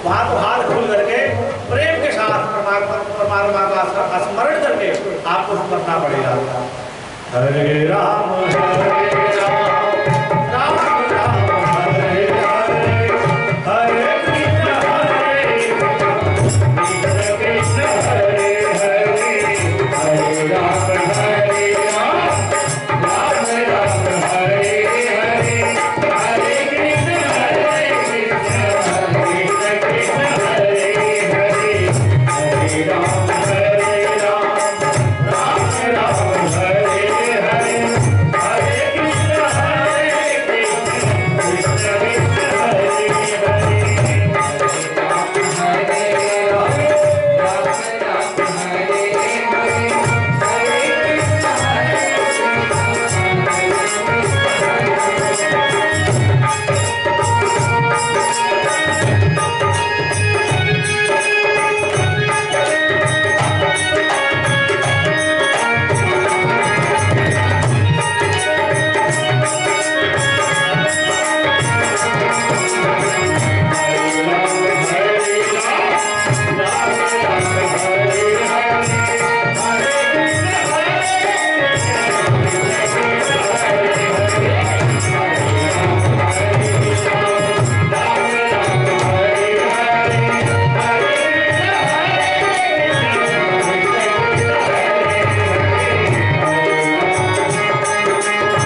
वहां तो हाथ खोल करके प्रेम के साथ परमात्मा का स्मरण करके आपको करना पड़ेगा। हरे राम